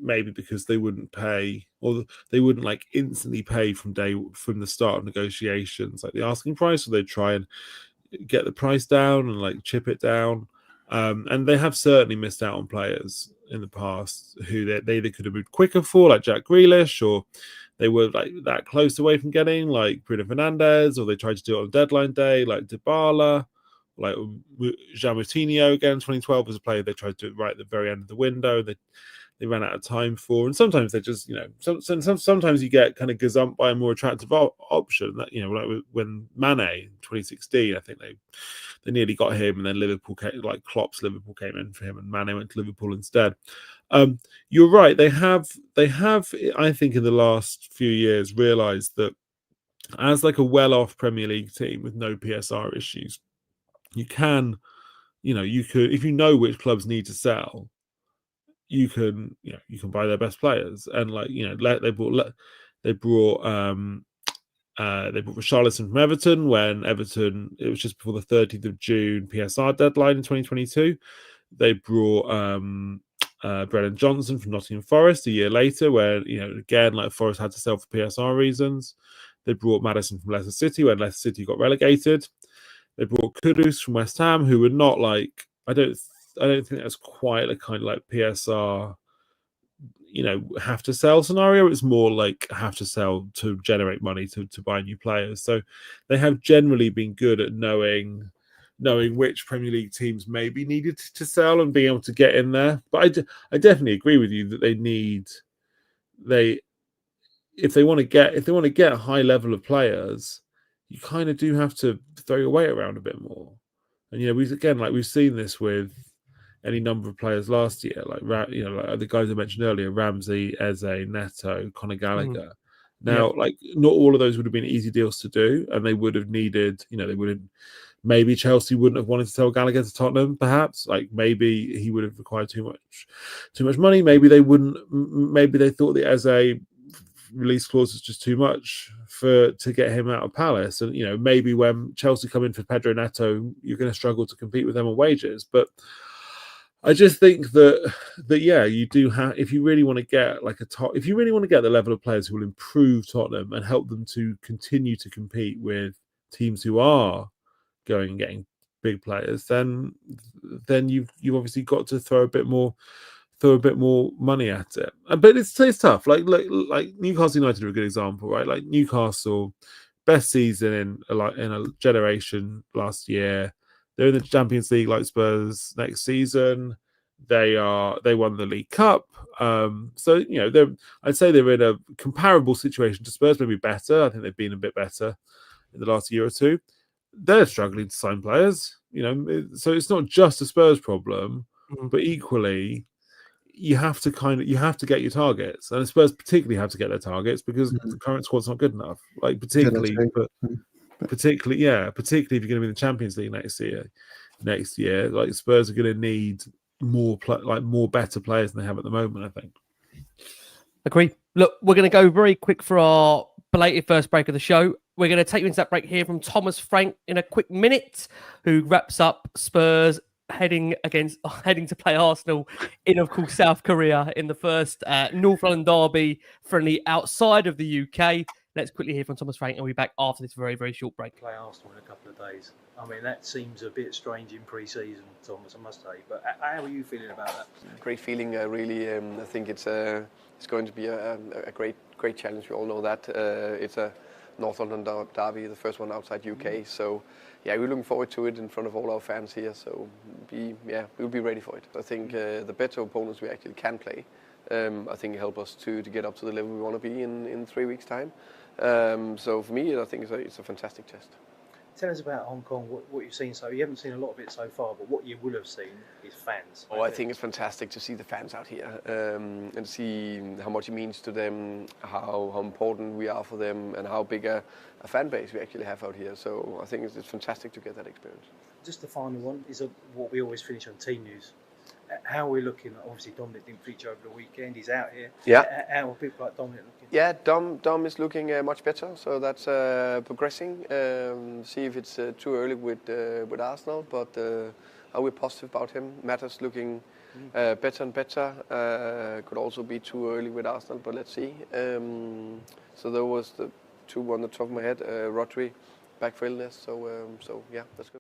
maybe because they wouldn't pay, or they wouldn't like instantly pay from the start of negotiations, like the asking price, or they'd try and get the price down and like chip it down. And they have certainly missed out on players in the past who they either could have moved quicker for, like Jack Grealish, or they were like that close away from getting, like Bruno Fernandes, or they tried to do it on deadline day, like Dybala, Like João Moutinho again, 2012 was a player they tried to do it right at the very end of the window. They ran out of time for, and sometimes they just, sometimes you get kind of gazumped by a more attractive option. That, like when Mane in 2016, I think they nearly got him, and then Liverpool Klopp's Liverpool came in for him, and Mane went to Liverpool instead. You're right. They have, I think, in the last few years, realised that as like a well-off Premier League team with no PSR issues, you can, you could, if you know which clubs need to sell, you can buy their best players. And they brought Richarlison from Everton when Everton, it was just before the 30th of June PSR deadline in 2022. They brought Brennan Johnson from Nottingham Forest a year later, where again, like Forest had to sell for PSR reasons. They brought Maddison from Leicester City when Leicester City got relegated. They brought Kudus from West Ham, who were not like, I don't think that's quite a kind of like PSR, have to sell scenario. It's more like have to sell to generate money to buy new players. So they have generally been good at knowing which Premier League teams maybe needed to sell and being able to get in there. But I definitely agree with you that if they want to get a high level of players, you kind of do have to throw your weight around a bit more. And we've seen this with any number of players last year, like the guys I mentioned earlier, Ramsey, Eze, Neto, Conor Gallagher. Now, not all of those would have been easy deals to do, and they would have needed, maybe Chelsea wouldn't have wanted to sell Gallagher to Tottenham, perhaps. Like maybe he would have required too much money. Maybe they wouldn't. Maybe they thought the Eze release clause was just too much to get him out of Palace. And maybe when Chelsea come in for Pedro Neto, you're going to struggle to compete with them on wages. But I just think that you do have, if you really want to get if you really want to get the level of players who will improve Tottenham and help them to continue to compete with teams who are going and getting big players, then you've obviously got to throw a bit more money at it. But it's tough. Like Newcastle United are a good example, right? Like Newcastle, best season in a generation last year. They're in the Champions League like Spurs next season. They won the League Cup. So I'd say they're in a comparable situation to Spurs, maybe better. I think they've been a bit better in the last year or two. They're struggling to sign players, so it's not just a Spurs problem, but equally you have to get your targets, and Spurs particularly have to get their targets because the current squad's not good enough. Like particularly if you're going to be in the Champions League next year, like Spurs are going to need more better players than they have at the moment, I think. Agree. Look, we're going to go very quick for our belated first break of the show. We're going to take you into that break here from Thomas Frank in a quick minute, who wraps up Spurs heading to play Arsenal in, of course, South Korea in the first North London derby friendly outside of the UK. Let's quickly hear from Thomas Frank, and we'll be back after this very, very short break. Play Arsenal in a couple of days. I mean, that seems a bit strange in pre-season, Thomas, I must say. But how are you feeling about that? Great feeling, really. I think it's going to be a great challenge. We all know that. It's a North London derby, the first one outside UK. So, yeah, we're looking forward to it in front of all our fans here. So, we'll be ready for it. I think the better opponents we actually can play, I think help us to get up to the level we want to be in 3 weeks' time. So for me, I think it's a fantastic test. Tell us about Hong Kong, what you've seen. So you haven't seen a lot of it so far, but what you will have seen is fans. I think it's fantastic to see the fans out here and see how much it means to them, how important we are for them, and how big a fan base we actually have out here. So I think it's fantastic to get that experience. Just the final one is what we always finish on team news. How are we looking? Obviously, Dominic didn't feature over the weekend. He's out here. Yeah. How are people like Dominic looking? Yeah, Dom is looking much better. So that's progressing. See if it's too early with Arsenal, but we're positive about him. Matters looking better and better. Could also be too early with Arsenal, but let's see. So there was the two on the top of my head. Rodri back for illness. So yeah, that's good.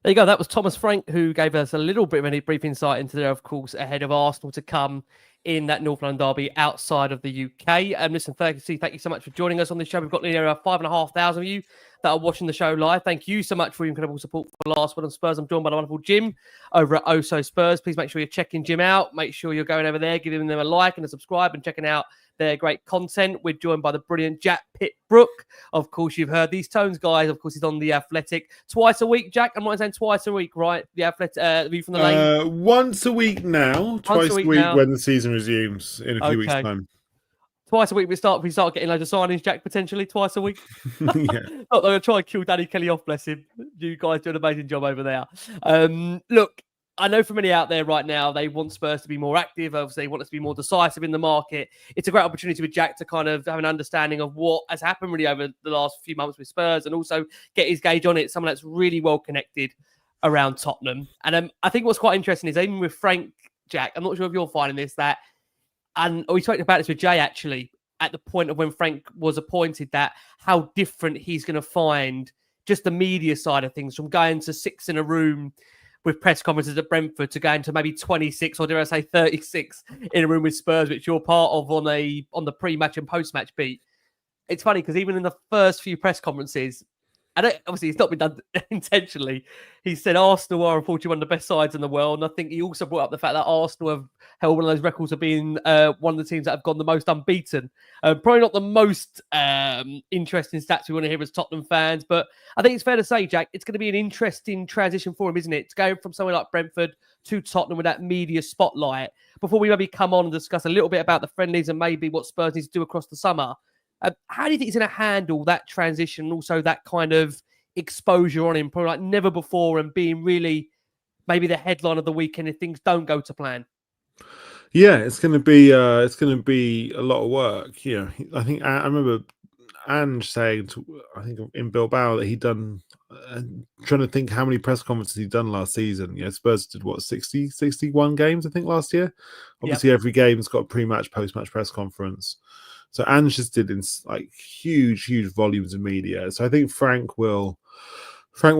There you go. That was Thomas Frank, who gave us a little bit of a brief insight into there, of course, ahead of Arsenal to come in that North London derby outside of the UK. Listen, thank you so much for joining us on this show. We've got nearly 5,500 of you that are watching the show live, thank you so much for your incredible support for Last Word On Spurs. I'm joined by the wonderful Jim over at 𝐂𝐨𝐧𝐭𝐞𝐳 Spurs. Please make sure you're checking Jim out. Make sure you're going over there, giving them a like and a subscribe and checking out their great content. We're joined by the brilliant Jack Pitt-Brooke. Of course, you've heard these tones, guys. Of course, he's on The Athletic twice a week. Jack, I'm not saying twice a week, right? The Athletic, View from the Lane. Once a week now, twice a week now. when the season resumes in a few weeks' time. Twice a week we start getting loads of signings, Jack, potentially twice a week. Yeah. Not that I'm trying to kill Danny Kelly off, bless him. You guys do an amazing job over there. Look, I know for many out there right now, they want Spurs to be more active. Obviously, they want us to be more decisive in the market. It's a great opportunity with Jack to kind of have an understanding of what has happened really over the last few months with Spurs and also get his gauge on it. Someone that's really well connected around Tottenham. And I think what's quite interesting is even with Frank, Jack, I'm not sure if you're finding this, and we talked about this with Jay actually at the point of when Frank was appointed, that how different he's going to find just the media side of things from going to 6 in a room with press conferences at Brentford to going to maybe 26 or dare I say 36 in a room with Spurs, which you're part of on the pre-match and post-match beat. It's funny because even in the first few press conferences, obviously it's not been done intentionally. He said Arsenal are unfortunately one of the best sides in the world. And I think he also brought up the fact that Arsenal have held one of those records of being one of the teams that have gone the most unbeaten. Probably not the most interesting stats we want to hear as Tottenham fans, but I think it's fair to say, Jack, it's going to be an interesting transition for him, isn't it? To go from somewhere like Brentford to Tottenham with that media spotlight. Before we maybe come on and discuss a little bit about the friendlies and maybe what Spurs need to do across the summer, how do you think he's going to handle that transition and also that kind of exposure on him, probably like never before, and being really maybe the headline of the weekend if things don't go to plan? Yeah, it's going to be a lot of work. Yeah, I think I remember Ange saying I think in Bilbao that he'd done. Trying to think how many press conferences he'd done last season. Spurs did 61 games I think last year. Obviously, every game's got a pre-match, post-match press conference. So Ange just did in like huge volumes of media. So I think Frank will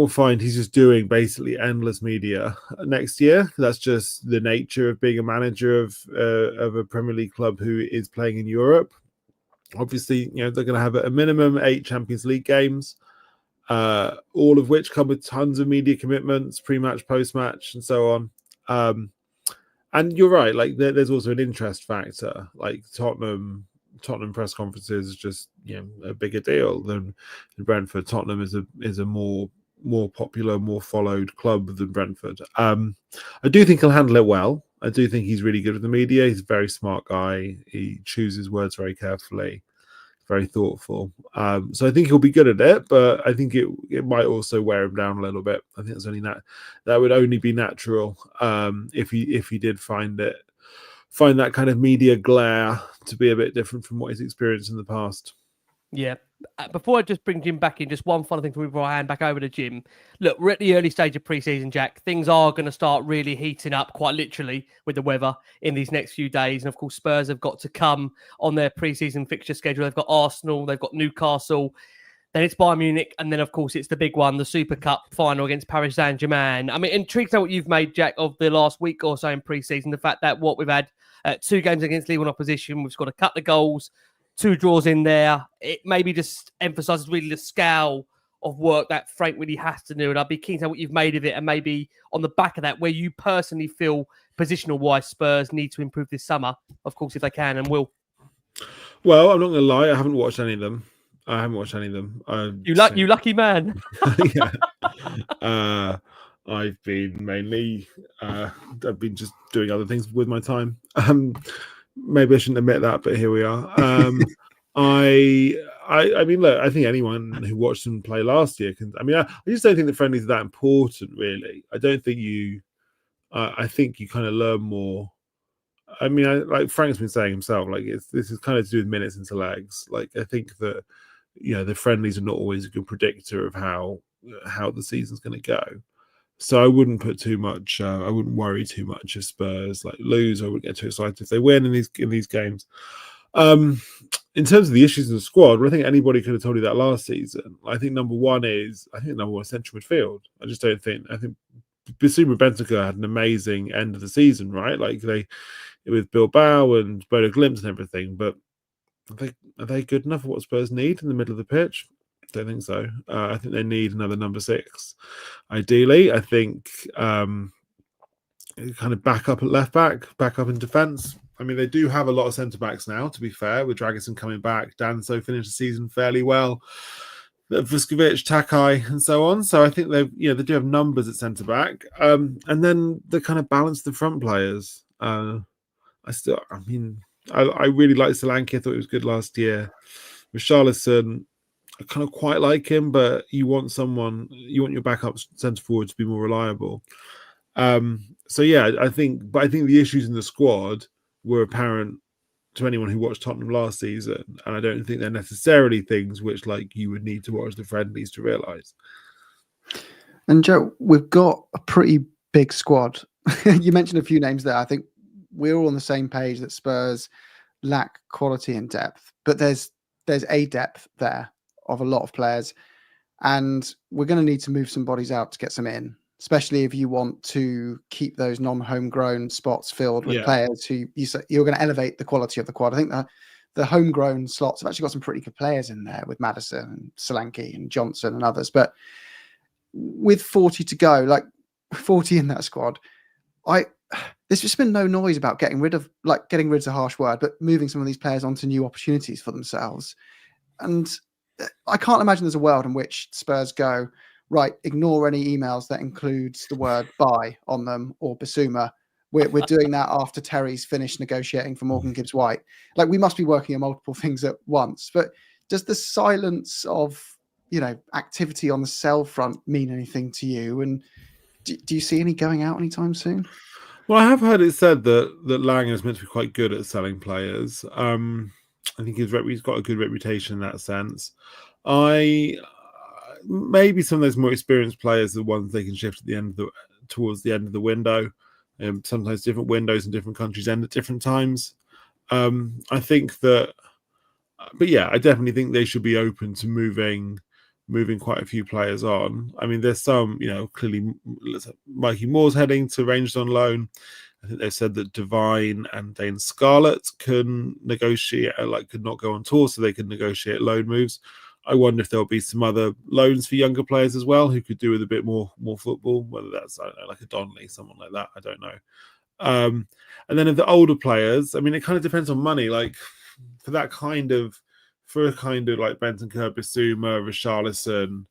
find he's just doing basically endless media next year. That's just the nature of being a manager of a Premier League club who is playing in Europe. Obviously, they're going to have a minimum 8 Champions League games, all of which come with tons of media commitments, pre-match, post-match, and so on. And you're right, like there's also an interest factor. Like Tottenham press conferences is just a bigger deal than Brentford. Tottenham is a more popular, more followed club than Brentford. I do think he'll handle it well. I do think he's really good with the media. He's a very smart guy. He chooses words very carefully, very thoughtful. So I think he'll be good at it, but I think it might also wear him down a little bit. I think that's only that would only be natural if he did find that kind of media glare to be a bit different from what he's experienced in the past. Yeah. Before I just bring Jim back in, just one final thing before I hand back over to Jim. Look, we're at the early stage of pre-season, Jack. Things are going to start really heating up quite literally with the weather in these next few days. And of course, Spurs have got to come on their pre-season fixture schedule. They've got Arsenal, they've got Newcastle, then it's Bayern Munich, and then of course it's the big one, the Super Cup final against Paris Saint-Germain. I mean, intrigued to know what you've made, Jack, of the last week or so in pre-season. The fact that we've had 2 games against League One opposition, we've got to cut the goals, 2 draws in there. It maybe just emphasises really the scale of work that Frank really has to do. And I'd be keen to know what you've made of it, and maybe on the back of that, where you personally feel positional-wise Spurs need to improve this summer, of course, if they can and will. Well, I'm not going to lie, I haven't watched any of them. You lucky man. Yeah. I've been mainly I've been just doing other things with my time. Maybe I shouldn't admit that, but here we are. I mean, look, I think anyone who watched them play last year can. I mean, I just don't think the friendlies are that important, really. I don't think you. I think you kind of learn more. I mean, like Frank's been saying himself, like this is kind of to do with minutes into legs. Like I think that the friendlies are not always a good predictor of how the season's going to go. So I wouldn't put too much. I wouldn't worry too much if Spurs lose. I wouldn't get too excited if they win in these games. In terms of the issues in the squad, I think anybody could have told you that last season. I think number one is central midfield. I think Bissouma Bentancur had an amazing end of the season, right? Like with Bilbao and Bodo Glimt and everything, but are they good enough for what Spurs need in the middle of the pitch? Don't think so. I think they need another number 6. Ideally, I think kind of back up at left back, back up in defence. I mean, they do have a lot of centre backs now, to be fair, with Dragusin coming back. Danso finished the season fairly well. Vuskovic, Takai, and so on. So I think they do have numbers at centre back. And then the kind of balance the front players. I really like Solanke. I thought he was good last year. Richarlison, I kind of quite like him, but you want your backup centre forward to be more reliable. So yeah, I think the issues in the squad were apparent to anyone who watched Tottenham last season, and I don't think they're necessarily things which you would need to watch the friendlies to realise. And Joe, we've got a pretty big squad. You mentioned a few names there. I think we're all on the same page that Spurs lack quality and depth, but there's a depth there of a lot of players, and we're going to need to move some bodies out to get some in, especially if you want to keep those non-homegrown spots filled with players who you're going to elevate the quality of the quad. I think the homegrown slots have actually got some pretty good players in there with Maddison and Solanke and Johnson and others, but with 40 to go, 40 in that squad, there's just been no noise about getting rid of a harsh word, but moving some of these players onto new opportunities for themselves. And I can't imagine there's a world in which Spurs go, right, ignore any emails that includes the word buy on them or Basuma. We're doing that after Terry's finished negotiating for Morgan Gibbs-White. We must be working on multiple things at once. But does the silence of, activity on the sell front mean anything to you? And do you see any going out anytime soon? Well, I have heard it said that Lang is meant to be quite good at selling players. I think he's got a good reputation in that sense. Maybe some of those more experienced players are the ones they can shift towards the end of the window. Sometimes different windows in different countries end at different times. I think that, but yeah, I definitely think they should be open to moving quite a few players on. I mean, there's some, clearly Mikey Moore's heading to Rangers on loan. I think they've said that Devine and Dane Scarlett can negotiate, could not go on tour, so they could negotiate loan moves. I wonder if there'll be some other loans for younger players as well who could do with a bit more football, whether that's, I don't know, like a Donnelly, someone like that. I don't know. And then of the older players, I mean, it kind of depends on money. For a kind of like Bentancur, Bissouma, Richarlison,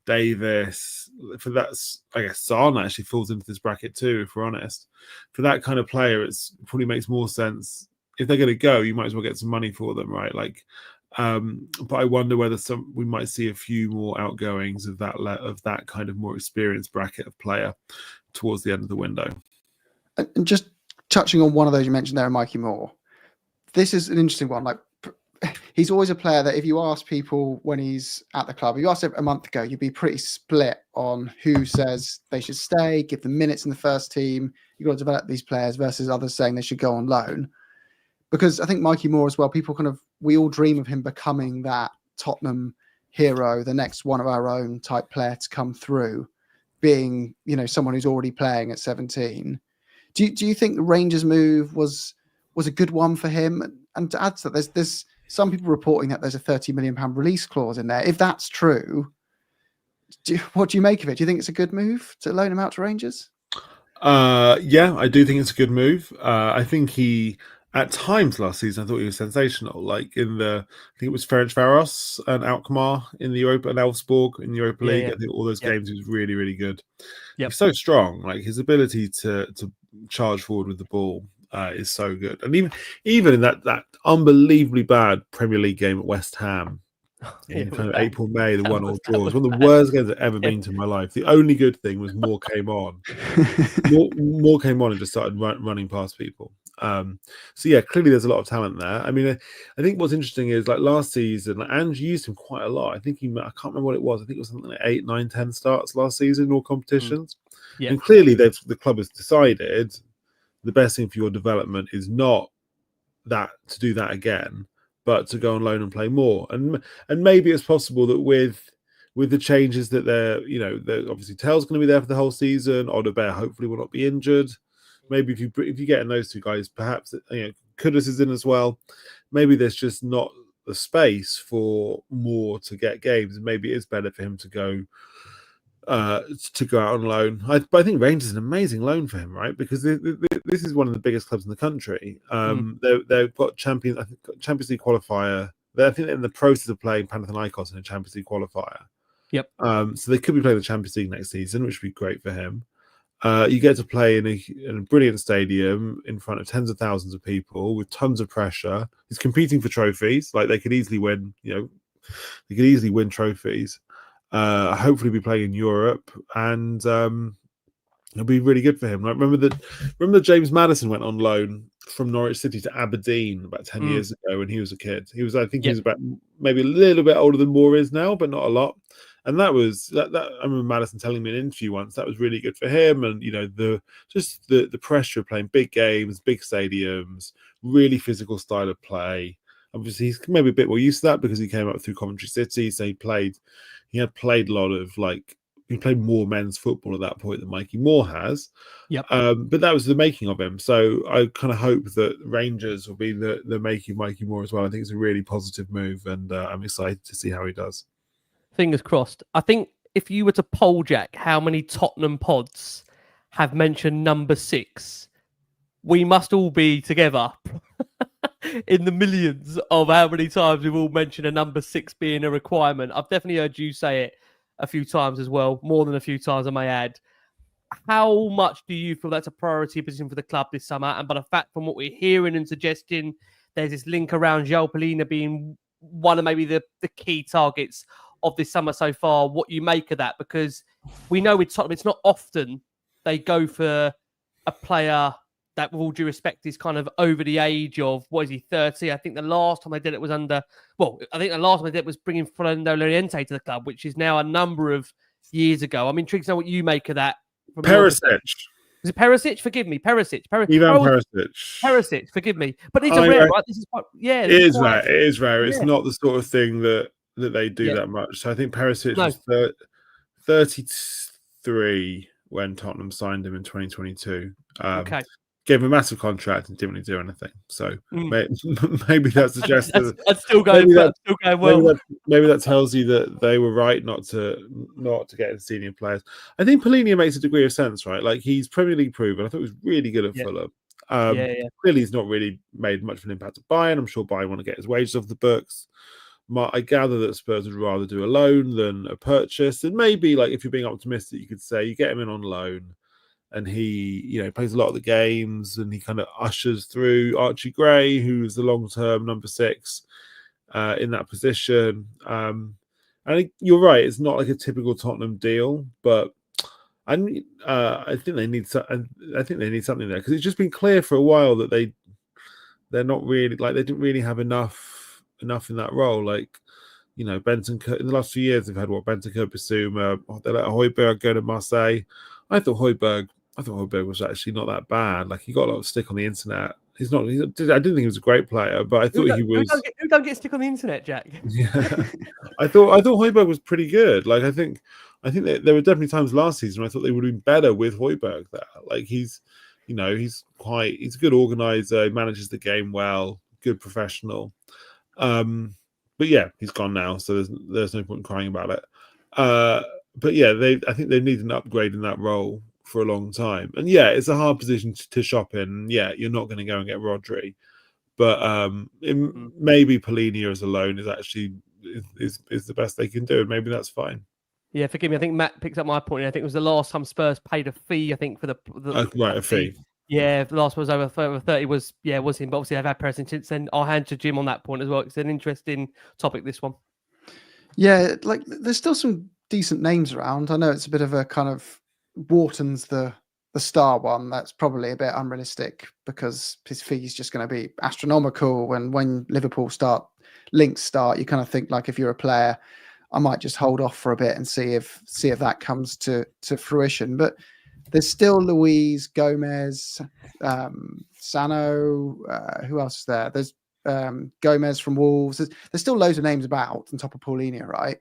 Davis, for that, I guess Sana actually falls into this bracket too, if we're honest. For that kind of player, it probably makes more sense. If they're going to go, you might as well get some money for them, right? But I wonder whether we might see a few more outgoings of that kind of more experienced bracket of player towards the end of the window. And just touching on one of those you mentioned there, Mikey Moore, this is an interesting one. He's always a player that if you ask people when he's at the club, if you asked him a month ago, you'd be pretty split on who says they should stay, give them minutes in the first team. You've got to develop these players versus others saying they should go on loan. Because I think Mikey Moore as well, we all dream of him becoming that Tottenham hero, the next one of our own type player to come through, being, someone who's already playing at 17. Do you think the Rangers move was a good one for him? And to add to that, there's some people reporting that there's a £30 million release clause in there. If that's true, what do you make of it? Do you think it's a good move to loan him out to Rangers? Yeah, I do think it's a good move. I think at times last season, I thought he was sensational. I think it was Ferencváros and Alkmaar in the Europa and Elfsborg in the Europa League. Yeah. I think all those games he was really, really good. He's so strong. His ability to charge forward with the ball is so good. And even in that unbelievably bad Premier League game at West Ham in kind of April, May, the 1-1 draw. It was one of the worst games I've ever been to in my life. The only good thing was Moore came on. Moore came on and just started running past people. So yeah, clearly there's a lot of talent there. I mean, I think what's interesting is last season, Ange used him quite a lot. I can't remember what it was. I think it was something like 8, 9, 10 starts last season in all competitions. Yeah. And clearly the club has decided the best thing for your development is not to do that again, but to go on loan and play more. And maybe it's possible that with the changes that they're obviously Tell's going to be there for the whole season. Odebear hopefully will not be injured. Maybe if you get in those two guys, perhaps Kudus is in as well. Maybe there's just not the space for Moore to get games. Maybe it is better for him to go out on loan. But I think Rangers is an amazing loan for him, right? Because this is one of the biggest clubs in the country. They've got Champions League qualifier. I think they're in the process of playing Panathinaikos in a Champions League qualifier. Yep. So they could be playing the Champions League next season, which would be great for him. You get to play in a brilliant stadium in front of tens of thousands of people with tons of pressure. He's competing for trophies. Like they could easily win. They could easily win trophies. Hopefully, be playing in Europe, and it'll be really good for him. Like remember James Maddison went on loan from Norwich City to Aberdeen about 10 years ago when he was a kid. He was about maybe a little bit older than Moore is now, but not a lot. And that I remember Maddison telling me in an interview once that was really good for him. And the pressure of playing big games, big stadiums, really physical style of play. Obviously, he's maybe a bit more used to that because he came up through Coventry City, so he had played a lot of he played more men's football at that point than Mikey Moore has. Yep. But that was the making of him. So I kind of hope that Rangers will be the making of Mikey Moore as well. I think it's a really positive move, and I'm excited to see how he does. Fingers crossed. I think if you were to poll Jack how many Tottenham pods have mentioned number 6, we must all be together in the millions of how many times we've all mentioned a number 6 being a requirement. I've definitely heard you say it a few times as well, more than a few times, I may add. How much do you feel that's a priority position for the club this summer? And by the fact, from what we're hearing and suggesting, there's this link around João Palhinha being one of maybe the key targets of this summer so far, what you make of that? Because we know with Tottenham, it's not often they go for a player that, with all due respect, is kind of over the age of, 30? I think the last time they did it was bringing Fernando Llorente to the club, which is now a number of years ago. I'm intrigued to know what you make of that. Perisic. Is it Perisic? Forgive me. Perisic. Ivan Perisic. Perisic, forgive me. But these are rare, right? This is quite, It is rare. It is rare. Yeah. It's not the sort of thing that they do that much. So I think Perisic was 33 when Tottenham signed him in 2022. Okay. Gave him a massive contract and didn't really do anything. So maybe that suggests that's still going well. Maybe that tells you that they were right not to get in senior players. I think Palhinha makes a degree of sense, right? Like he's Premier League proven. I thought he was really good at Fulham. Clearly, he's not really made much of an impact at Bayern. I'm sure Bayern want to get his wages off the books. I gather that Spurs would rather do a loan than a purchase. And maybe, if you're being optimistic, you could say you get him in on loan, and he, plays a lot of the games, and he kind of ushers through Archie Gray, who's the long-term number 6 in that position. I think you're right; it's not like a typical Tottenham deal, but I think they need something there, because it's just been clear for a while that they're not really they didn't really have enough in that role. Benton in the last few years they've had Bentancur, Bissouma, they let Højbjerg go to Marseille. I thought Højbjerg was actually not that bad. He got a lot of stick on the internet. I didn't think he was a great player, but I thought he was. Who don't get stick on the internet, Jack? Yeah, I thought Højbjerg was pretty good. I think there were definitely times last season when I thought they would have been better with Højbjerg there. He's a good organizer, he manages the game well, good professional. But yeah, he's gone now, so there's no point in crying about it. But yeah, I think they need an upgrade in that role for a long time. And yeah, it's a hard position to shop in. Yeah, you're not going to go and get Rodri, but maybe Palhinha as a loan is actually is the best they can do, and maybe that's fine. Yeah, forgive me. I think Matt picks up my point. I think it was the last time Spurs paid a fee. I think for a fee. Yeah, the last one was over 30 was him. But obviously, I've had Perisic since then. I'll hand to Jim on that point as well. It's an interesting topic, this one. Yeah, there's still some decent names around. I know it's a bit of a kind of Wharton's the star one. That's probably a bit unrealistic because his fee is just going to be astronomical. And when Liverpool links start, you kind of think if you're a player, I might just hold off for a bit and see if that comes to fruition. But there's still Luiz, Gomez, Sano. Who else is there? There's Gomez from Wolves. There's still loads of names about on top of Palhinha, right?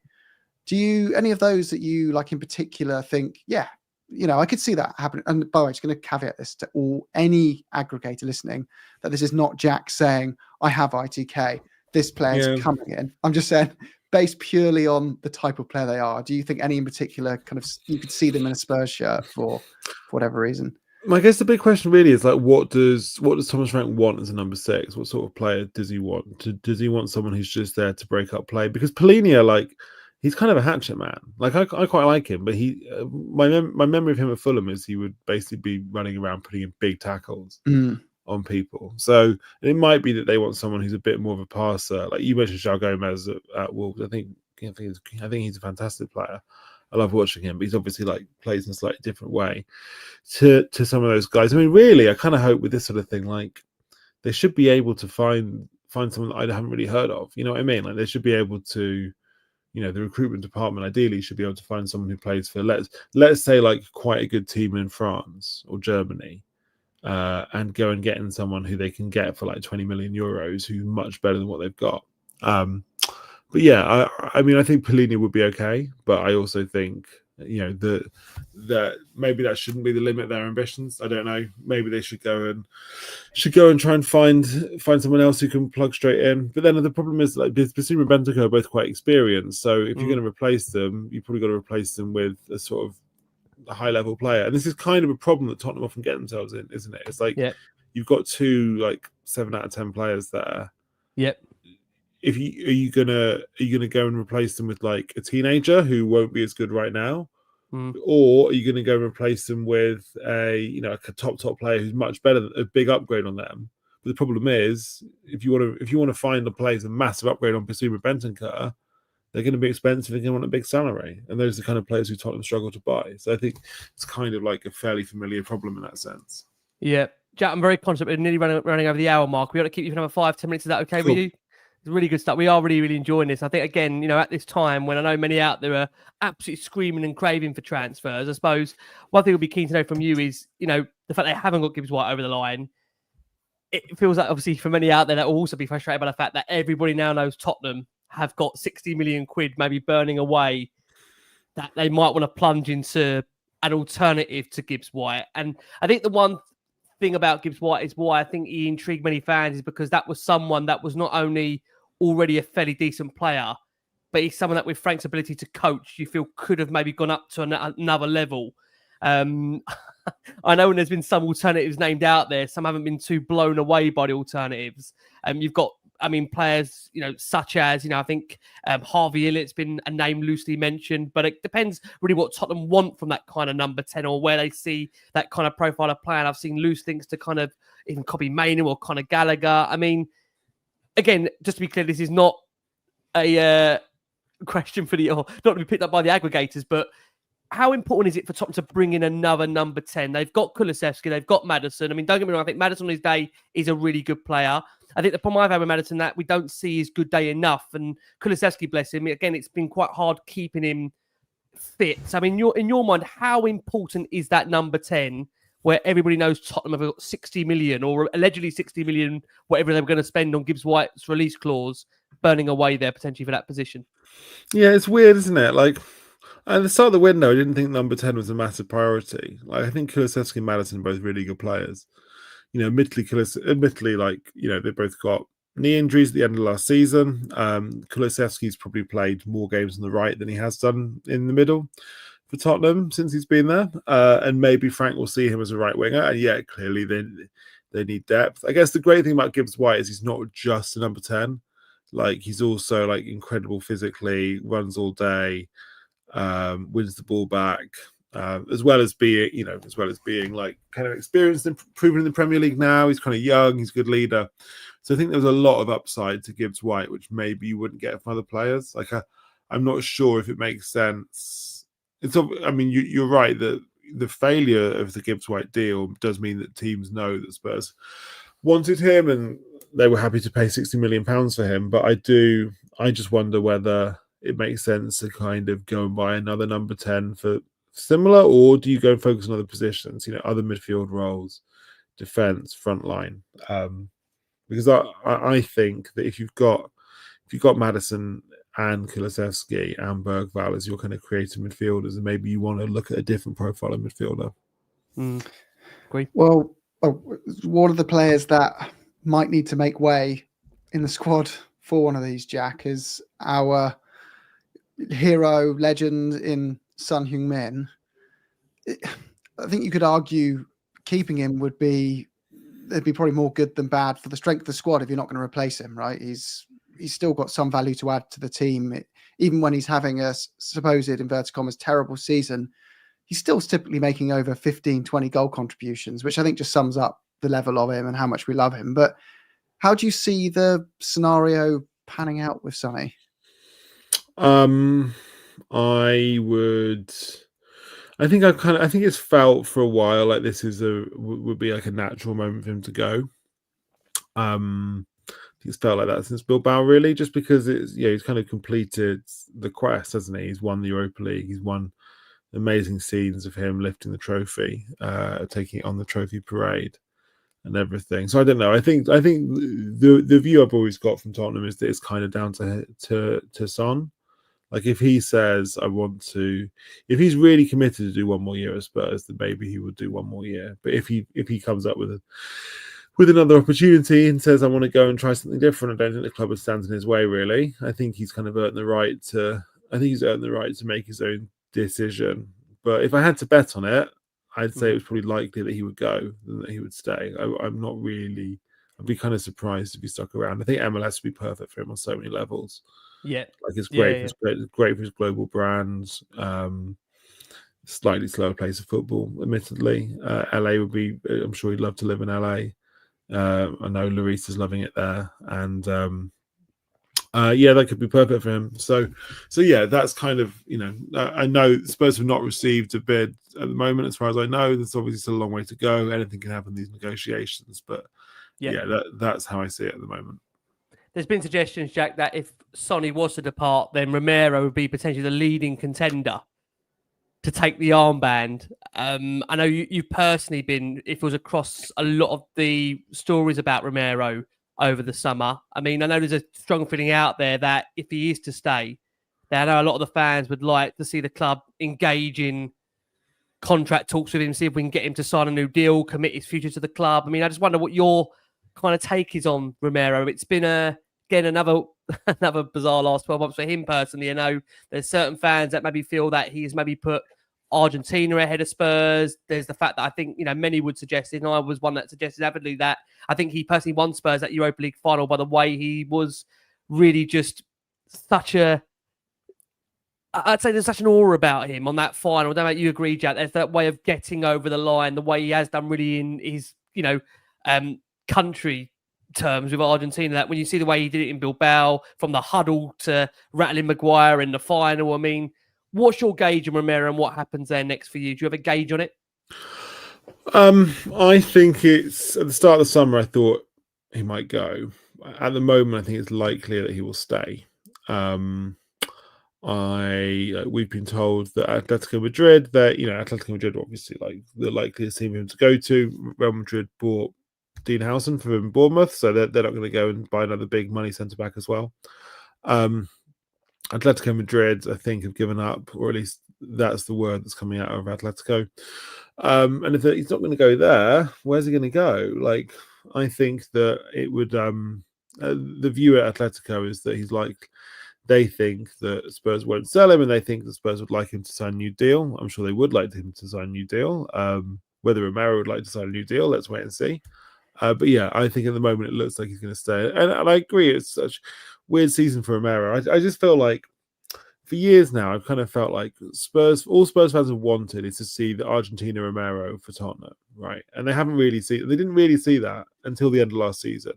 Do you any of those that you in particular think, I could see that happening? And by the way, I'm just going to caveat this to any aggregator listening that this is not Jack saying I have ITK. this player's Yeah. coming in. I'm just saying, based purely on the type of player they are, do you think any in particular kind of you could see them in a Spurs shirt for whatever reason? I guess the big question really is like, what does Thomas Frank want as a number 6? What sort of player does he want? Does he want someone who's just there to break up play? Because Palhinha, like, he's kind of a hatchet man. Like, I quite like him, but my memory of him at Fulham is he would basically be running around putting in big tackles on people. So it might be that they want someone who's a bit more of a passer. Like you mentioned, João Gomes at Wolves. I think he's a fantastic player. I love watching him, but he's obviously like plays in a slightly different way to some of those guys. I mean, really, I kind of hope with this sort of thing, like they should be able to find someone that I haven't really heard of. You know what I mean? Like they should be able to, you know, the recruitment department ideally should be able to find someone who plays for let's say like quite a good team in France or Germany, and go and get in someone who they can get for like 20 million euros, who's much better than what they've got. But yeah, I mean, I think Palhinha would be okay, but I also think, you know, that maybe that shouldn't be the limit of their ambitions. I don't know. Maybe they should go and try and find someone else who can plug straight in. But then the problem is, like, Bissouma and Bentancur are both quite experienced. So if you're going to replace them, you probably got to replace them with a sort of a high level player. And this is kind of a problem that Tottenham often get themselves in, isn't it? It's like you've got 2 like 7 out of 10 players there. Yep. Are you gonna go and replace them with like a teenager who won't be as good right now, or are you gonna go and replace them with a top player who's much better, a big upgrade on them? But the problem is, if you want to find a player who's a massive upgrade on Bissouma Bentancur, they're going to be expensive and they want a big salary, and those are the kind of players who Tottenham struggle to buy. So I think it's kind of like a fairly familiar problem in that sense. Yeah, Jack, I'm very conscious we're nearly running over the hour mark. We ought to keep you for another 5-10 minutes. Is that okay with you? It's really good stuff. We are really, really enjoying this. I think, again, you know, at this time when I know many out there are absolutely screaming and craving for transfers, I suppose one thing we'll be keen to know from you is, you know, the fact they haven't got Gibbs-White over the line. It feels like, obviously, for many out there that will also be frustrated by the fact that everybody now knows Tottenham have got 60 million quid maybe burning away, that they might want to plunge into an alternative to Gibbs-White. And I think the one thing about Gibbs-White is why I think he intrigued many fans is because that was someone that was not only already a fairly decent player, but he's someone that with Frank's ability to coach, you feel could have maybe gone up to another level. I know when there's been some alternatives named out there, some haven't been too blown away by the alternatives. You've got, I mean, players, you know, such as, you know, I think Harvey Elliott's been a name loosely mentioned, but it depends really what Tottenham want from that kind of number 10 or where they see that kind of profile of player. And I've seen loose links to kind of even Kobbie Mainoo or Conor Gallagher. I mean, again, just to be clear, this is not a question for not to be picked up by the aggregators, but how important is it for Tottenham to bring in another number 10? They've got Kulusevski, they've got Maddison. I mean, don't get me wrong, I think Maddison on his day is a really good player. I think the problem I've had with Maddison that we don't see his good day enough. And Kulusevski, bless him, again, it's been quite hard keeping him fit. So, I mean, in your mind, how important is that number 10 where everybody knows Tottenham have got 60 million or allegedly 60 million, whatever they were going to spend on Gibbs-White's release clause, burning away there potentially for that position? Yeah, it's weird, isn't it? Like, at the start of the window, I didn't think number 10 was a massive priority. Like, I think Kulusevski and Maddison are both really good players. You know, admittedly, like, you know, they both got knee injuries at the end of last season. Kulusevski's probably played more games on the right than he has done in the middle for Tottenham since he's been there. And maybe Frank will see him as a right winger. And yeah, clearly they need depth. I guess the great thing about Gibbs-White is he's not just a number 10. Like, he's also like incredible physically, runs all day, wins the ball back, as well as being like kind of experienced and proven in the Premier League now. He's kind of young, he's a good leader. So I think there's a lot of upside to Gibbs-White, which maybe you wouldn't get from other players. Like, I'm not sure if it makes sense. I mean, you're right that the failure of the Gibbs-White deal does mean that teams know that Spurs wanted him and they were happy to pay £60 million for him. But I just wonder whether it makes sense to kind of go and buy another number 10 for similar, or do you go and focus on other positions, you know, other midfield roles, defense, front line? Because I think that if you've got Maddison and Kulusevski and Bergvall as your kind of creative midfielders, and maybe you want to look at a different profile of midfielder. Agree. Well, what are the players that might need to make way in the squad for one of these, Jack, as our hero legend in Son Heung-min. I think you could argue keeping him would be probably more good than bad for the strength of the squad if you're not going to replace him, right? He's still got some value to add to the team. Even when he's having a supposed, inverted commas, terrible season, he's still typically making over 15, 20 goal contributions, which I think just sums up the level of him and how much we love him. But how do you see the scenario panning out with Sonny? I think it's felt for a while like this would be like a natural moment for him to go. It's felt like that since Bilbao, really, just because he's kind of completed the quest, hasn't he? He's won the Europa League. He's won amazing scenes of him lifting the trophy, taking it on the trophy parade, and everything. So I don't know. I think the view I've always got from Tottenham is that it's kind of down to Son. Like if he says if he's really committed to do one more year at Spurs, then maybe he would do one more year. But if he comes up with another opportunity and says I want to go and try something different, I don't think the club would stand in his way. Really, I think he's kind of earned the right to. I think he's earned the right to make his own decision. But if I had to bet on it, I'd say it was probably likely that he would go than that he would stay. I'm not really. I'd be kind of surprised if he stuck around. I think MLS would be perfect for him on so many levels. Yeah, like it's great. It's great for his global brands. Slightly slower place of football, admittedly. LA would be. I'm sure he'd love to live in LA. I know Lloris is loving it there, and that could be perfect for him. So yeah, that's kind of I know Spurs have not received a bid at the moment, as far as I know. There's obviously still a long way to go. Anything can happen in these negotiations, but that's how I see it at the moment. There's been suggestions, Jack, that if Sonny was to depart, then Romero would be potentially the leading contender to take the armband. I know you've personally been, if it was across a lot of the stories about Romero over the summer. I mean, I know there's a strong feeling out there that if he is to stay, then I know a lot of the fans would like to see the club engage in contract talks with him, see if we can get him to sign a new deal, commit his future to the club. I mean, I just wonder what your kind of take is on Romero. It's been again another bizarre last 12 months for him personally. I know there's certain fans that maybe feel that he's maybe put Argentina ahead of Spurs. There's the fact that I think many would suggest, and I was one that suggested avidly, that I think he personally won Spurs that Europa League final by the way he was really just such a. I'd say there's such an aura about him on that final. I don't know if you agree, Jack. There's that way of getting over the line, the way he has done really in his, country terms with Argentina. That when you see the way he did it in Bilbao, from the huddle to rattling Maguire in the final. I mean, what's your gauge on Romero and what happens there next for you? Do you have a gauge on it? I think it's at the start of the summer. I thought he might go. At the moment, I think it's likely that he will stay. We've been told that Atletico Madrid, Atletico Madrid obviously like the likeliest team for him to go to. Real Madrid bought Dean Howson from Bournemouth, so they're not going to go and buy another big money centre back as well. Atletico Madrid, I think, have given up, or at least that's the word that's coming out of Atletico. And if he's not going to go there, where's he going to go? Like, I think that it would. The view at Atletico is that they think that Spurs won't sell him, and they think that Spurs would like him to sign a new deal. I'm sure they would like him to sign a new deal. Whether Romero would like to sign a new deal, let's wait and see. But yeah, I think at the moment it looks like he's going to stay. And I agree, it's such a weird season for Romero. I just feel like for years now, I've kind of felt like all Spurs fans have wanted is to see the Argentina Romero for Tottenham, right? And they didn't really see that until the end of last season.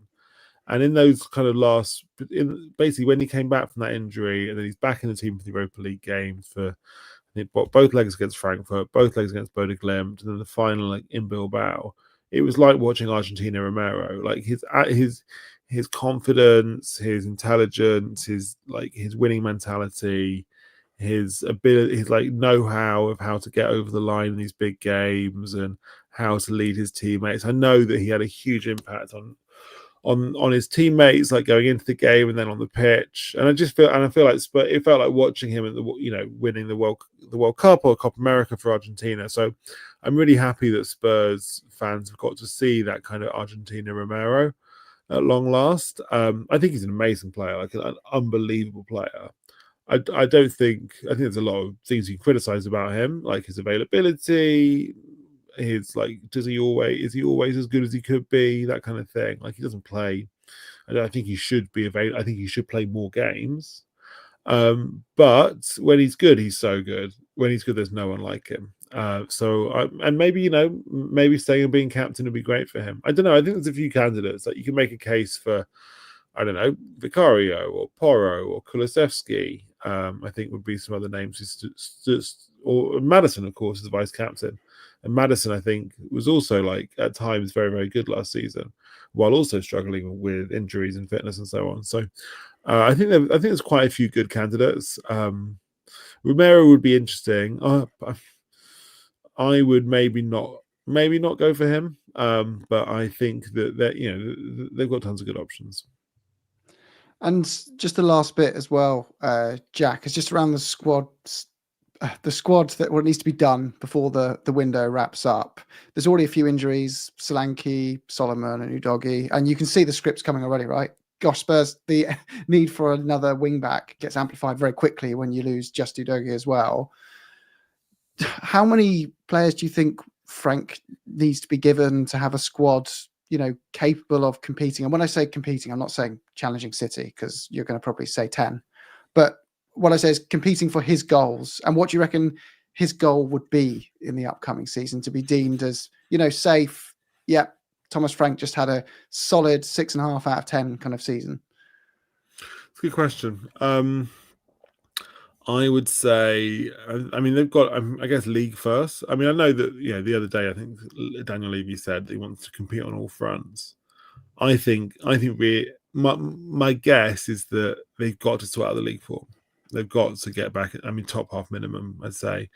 And in those kind of basically when he came back from that injury, and then he's back in the team for the Europa League games for both legs against Frankfurt, both legs against Bodo Glimt, and then the final in Bilbao. It was like watching Argentina Romero. Like his confidence, his intelligence, his winning mentality, his ability, his know-how of how to get over the line in these big games and how to lead his teammates. I know that he had a huge impact on his teammates, going into the game and then on the pitch. And I feel like it felt like watching him at winning the World Cup or Copa America for Argentina. So I'm really happy that Spurs fans have got to see that kind of Argentina Romero. at long last. I think he's an amazing player, like an unbelievable player. I don't think there's a lot of things you can criticize about him, like his availability, his like is he always as good as he could be, that kind of thing. Like he doesn't play. I think he should be available. I think he should play more games. But when he's good, he's so good. When he's good, there's no one like him. And maybe maybe staying and being captain would be great for him. I don't know. I think there's a few candidates. Like you can make a case for, I don't know, Vicario or Porro or Kulusevski. I think would be some other names. Or Maddison, of course, is the vice captain. And Maddison, I think, was also like at times very, very good last season, while also struggling with injuries and fitness and so on. So I think there's quite a few good candidates. Romero would be interesting. I would maybe not go for him. But I think that they've got tons of good options. And just the last bit as well, Jack, is just around the squad that what needs to be done before the window wraps up. There's already a few injuries: Solanke, Solomon, and Udogie, and you can see the scripts coming already, right? Gosh, Spurs, the need for another wing back gets amplified very quickly when you lose just Udogie as well. How many players do you think Frank needs to be given to have a squad, capable of competing? And when I say competing, I'm not saying challenging City, because you're going to probably say 10. But what I say is competing for his goals. And what do you reckon his goal would be in the upcoming season to be deemed as, safe? Yeah, Thomas Frank just had a solid 6.5 out of 10 kind of season. It's a good question. I would say, they've got, I guess, league first. I know that, the other day, I think Daniel Levy said that he wants to compete on all fronts. I think my guess is that they've got to sort out the league form. They've got to get back, top half minimum, I'd say.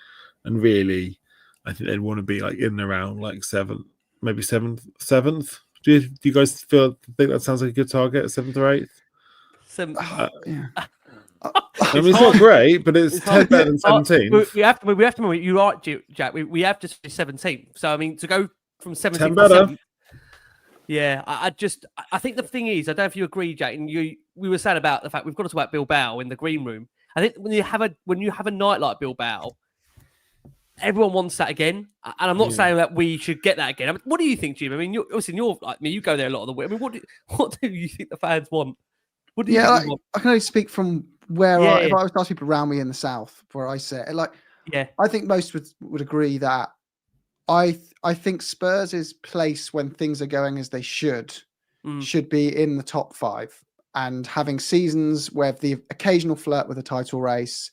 And really, I think they'd want to be like in and around like seventh. Do you guys think that sounds like a good target, 7th or 8th? Yeah. It's not great, but it's 10 better than 17th. We have to remember, you're right, Jack. We have to say 17th. So to go from 17th to better. 7th. Yeah, I think the thing is, I don't know if you agree, Jack, and we were saying about the fact we've got to talk about Bilbao in the green room. I think when you have a night like Bilbao, everyone wants that again. And I'm not saying that we should get that again. What do you think, Jim? You're like me. You go there a lot of the way. What do you think the fans want? What do you think want? I can only speak from where if I was to ask people around me in the south, where I sit, I think most would agree that I think Spurs' place when things are going as they should be in the top 5, and having seasons where the occasional flirt with a title race,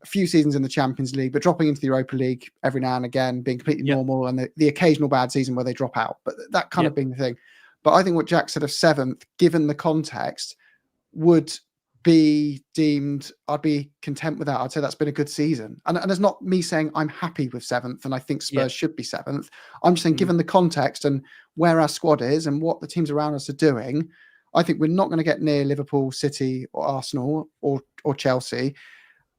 a few seasons in the Champions League, but dropping into the Europa League every now and again, being completely normal, and the occasional bad season where they drop out. But that kind of being the thing. But I think what Jack said of 7th, given the context, would be deemed, I'd be content with that. I'd say that's been a good season. And it's not me saying I'm happy with 7th and I think Spurs should be 7th. I'm just saying, given the context and where our squad is and what the teams around us are doing, I think we're not going to get near Liverpool, City or Arsenal or Chelsea.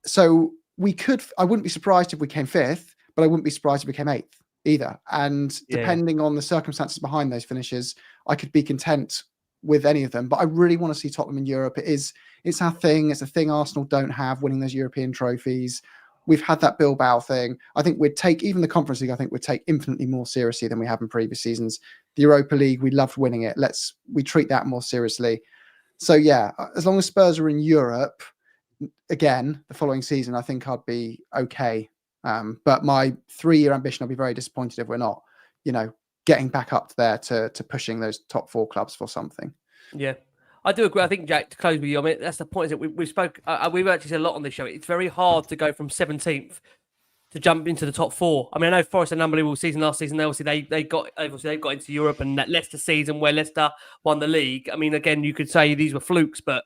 So I wouldn't be surprised if we came 5th, but I wouldn't be surprised if we came 8th either. And depending on the circumstances behind those finishes, I could be content with any of them. But I really want to see Tottenham in Europe. It's our thing. It's a thing Arsenal don't have, winning those European trophies. We've had that Bilbao thing. I think we'd take, even the Conference League, I think we'd take infinitely more seriously than we have in previous seasons. The Europa League, we loved winning it. We treat that more seriously. So yeah, as long as Spurs are in Europe again the following season, I think I'd be okay. But my 3-year ambition, I'll be very disappointed if we're not, getting back up there to pushing those top 4 clubs for something. Yeah, I do agree. I think, Jack, to close with you, that's the point, is that we've actually said a lot on this show. It's very hard to go from 17th to jump into the top 4. I know Forest had an unbelievable season last season. Obviously, they got into Europe, and that Leicester season where Leicester won the league. Again, you could say these were flukes, but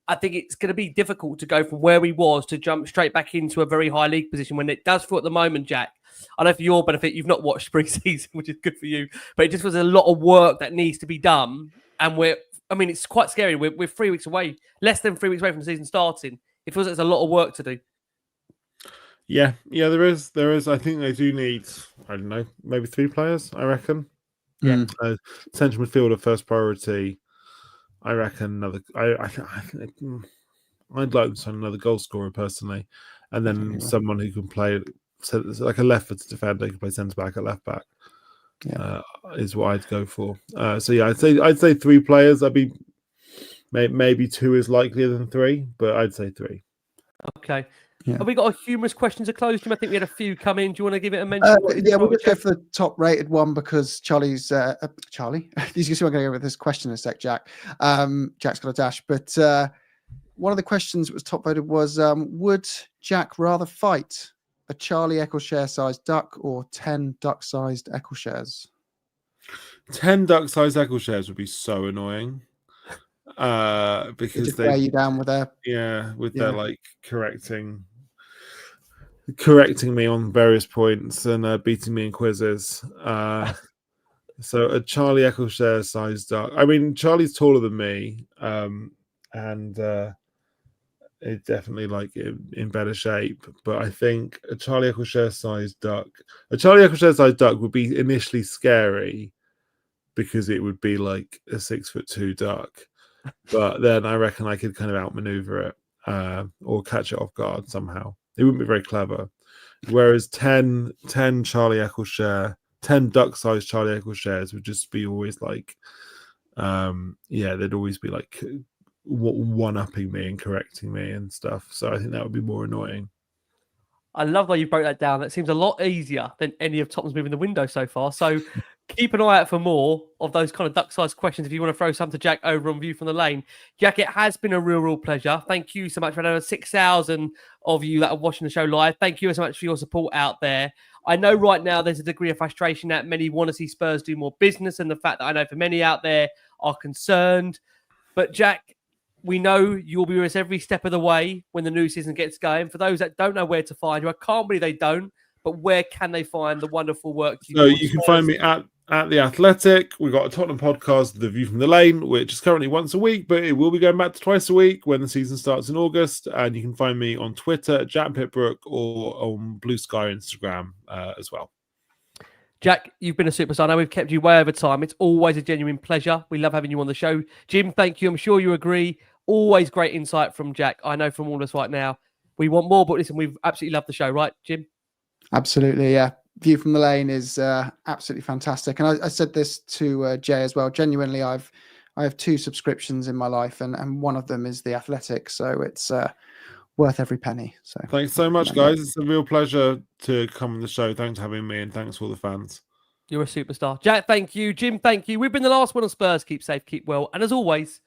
I think it's going to be difficult to go from where we was to jump straight back into a very high league position when it does feel at the moment, Jack. I know for your benefit, you've not watched Preseason, which is good for you, but it just was a lot of work that needs to be done. And it's quite scary. We're 3 weeks away, less than 3 weeks away from the season starting. It feels like there's a lot of work to do. Yeah, there is. I think they do need, I don't know, maybe 3 players, I reckon. Yeah. Central midfielder, first priority. I reckon another. I'd like to sign another goal scorer personally, and then someone who can play, so like a left-footed defender who can play centre back at left back. Is what I'd go for. So yeah, I'd say 3 players. I'd be maybe 2 is likelier than 3, but I'd say 3. Okay. Yeah. Have we got a humorous question to close, Jim? I think we had a few come in. Do you want to give it a mention? Yeah, we'll just go for the top rated one because Charlie's Charlie. You can see I'm going to go with this question in a sec, Jack. Jack's got a dash, but one of the questions that was top voted was: would Jack rather fight a Charlie 𝐿𝐴𝐶hare-sized duck or 10 duck-sized 𝐿𝐴𝐶hares? 10 duck-sized 𝐿𝐴𝐶hares would be so annoying. Because just wear you down with their their like correcting me on various points and beating me in quizzes. So a Charlie 𝐿𝐴𝐶hare-sized duck. I mean, Charlie's taller than me, and it's definitely like in better shape. But I think a Charlie 𝐿𝐴𝐶hare-sized duck would be initially scary because it would be like a 6'2" duck. But then I reckon I could kind of outmaneuver it or catch it off guard somehow. It wouldn't be very clever. Whereas 10 Charlie 𝐿𝐴𝐶hare, 10 duck-sized Charlie 𝐿𝐴𝐶hares would just be always like, they'd always be like one-upping me and correcting me and stuff. So I think that would be more annoying. I love the way you broke that down. That seems a lot easier than any of Tottenham's moving the window so far. So keep an eye out for more of those kind of duck-sized questions if you want to throw some to Jack over on View from the Lane. Jack, it has been a real pleasure. Thank you so much for over 6,000 of you that are watching the show live. Thank you so much for your support out there. I know right now there's a degree of frustration that many want to see Spurs do more business, and the fact that I know for many out there are concerned. But Jack, we know you'll be with us every step of the way when the new season gets going. For those that don't know where to find you, I can't believe they don't, but where can they find the wonderful work you do? So you can find me at The Athletic. We've got a Tottenham podcast, The View from the Lane, which is currently once a week, but it will be going back to twice a week when the season starts in August. And you can find me on Twitter, Jack Pitt-Brooke, or on Blue Sky Instagram as well. Jack, you've been a superstar. I know we've kept you way over time. It's always a genuine pleasure. We love having you on the show. Jim, thank you. I'm sure you agree. Always great insight from Jack. I know from all of us right now. We want more, but listen, we've absolutely loved the show, right, Jim? Absolutely, yeah. View from the Lane is absolutely fantastic. And I said this to Jay as well. Genuinely, I have 2 subscriptions in my life, and one of them is The Athletic. So it's worth every penny. So thanks so much, guys. It's a real pleasure to come on the show. Thanks for having me, and thanks for all the fans. You're a superstar. Jack, thank you. Jim, thank you. We've been the Last Word on Spurs. Keep safe, keep well. And as always,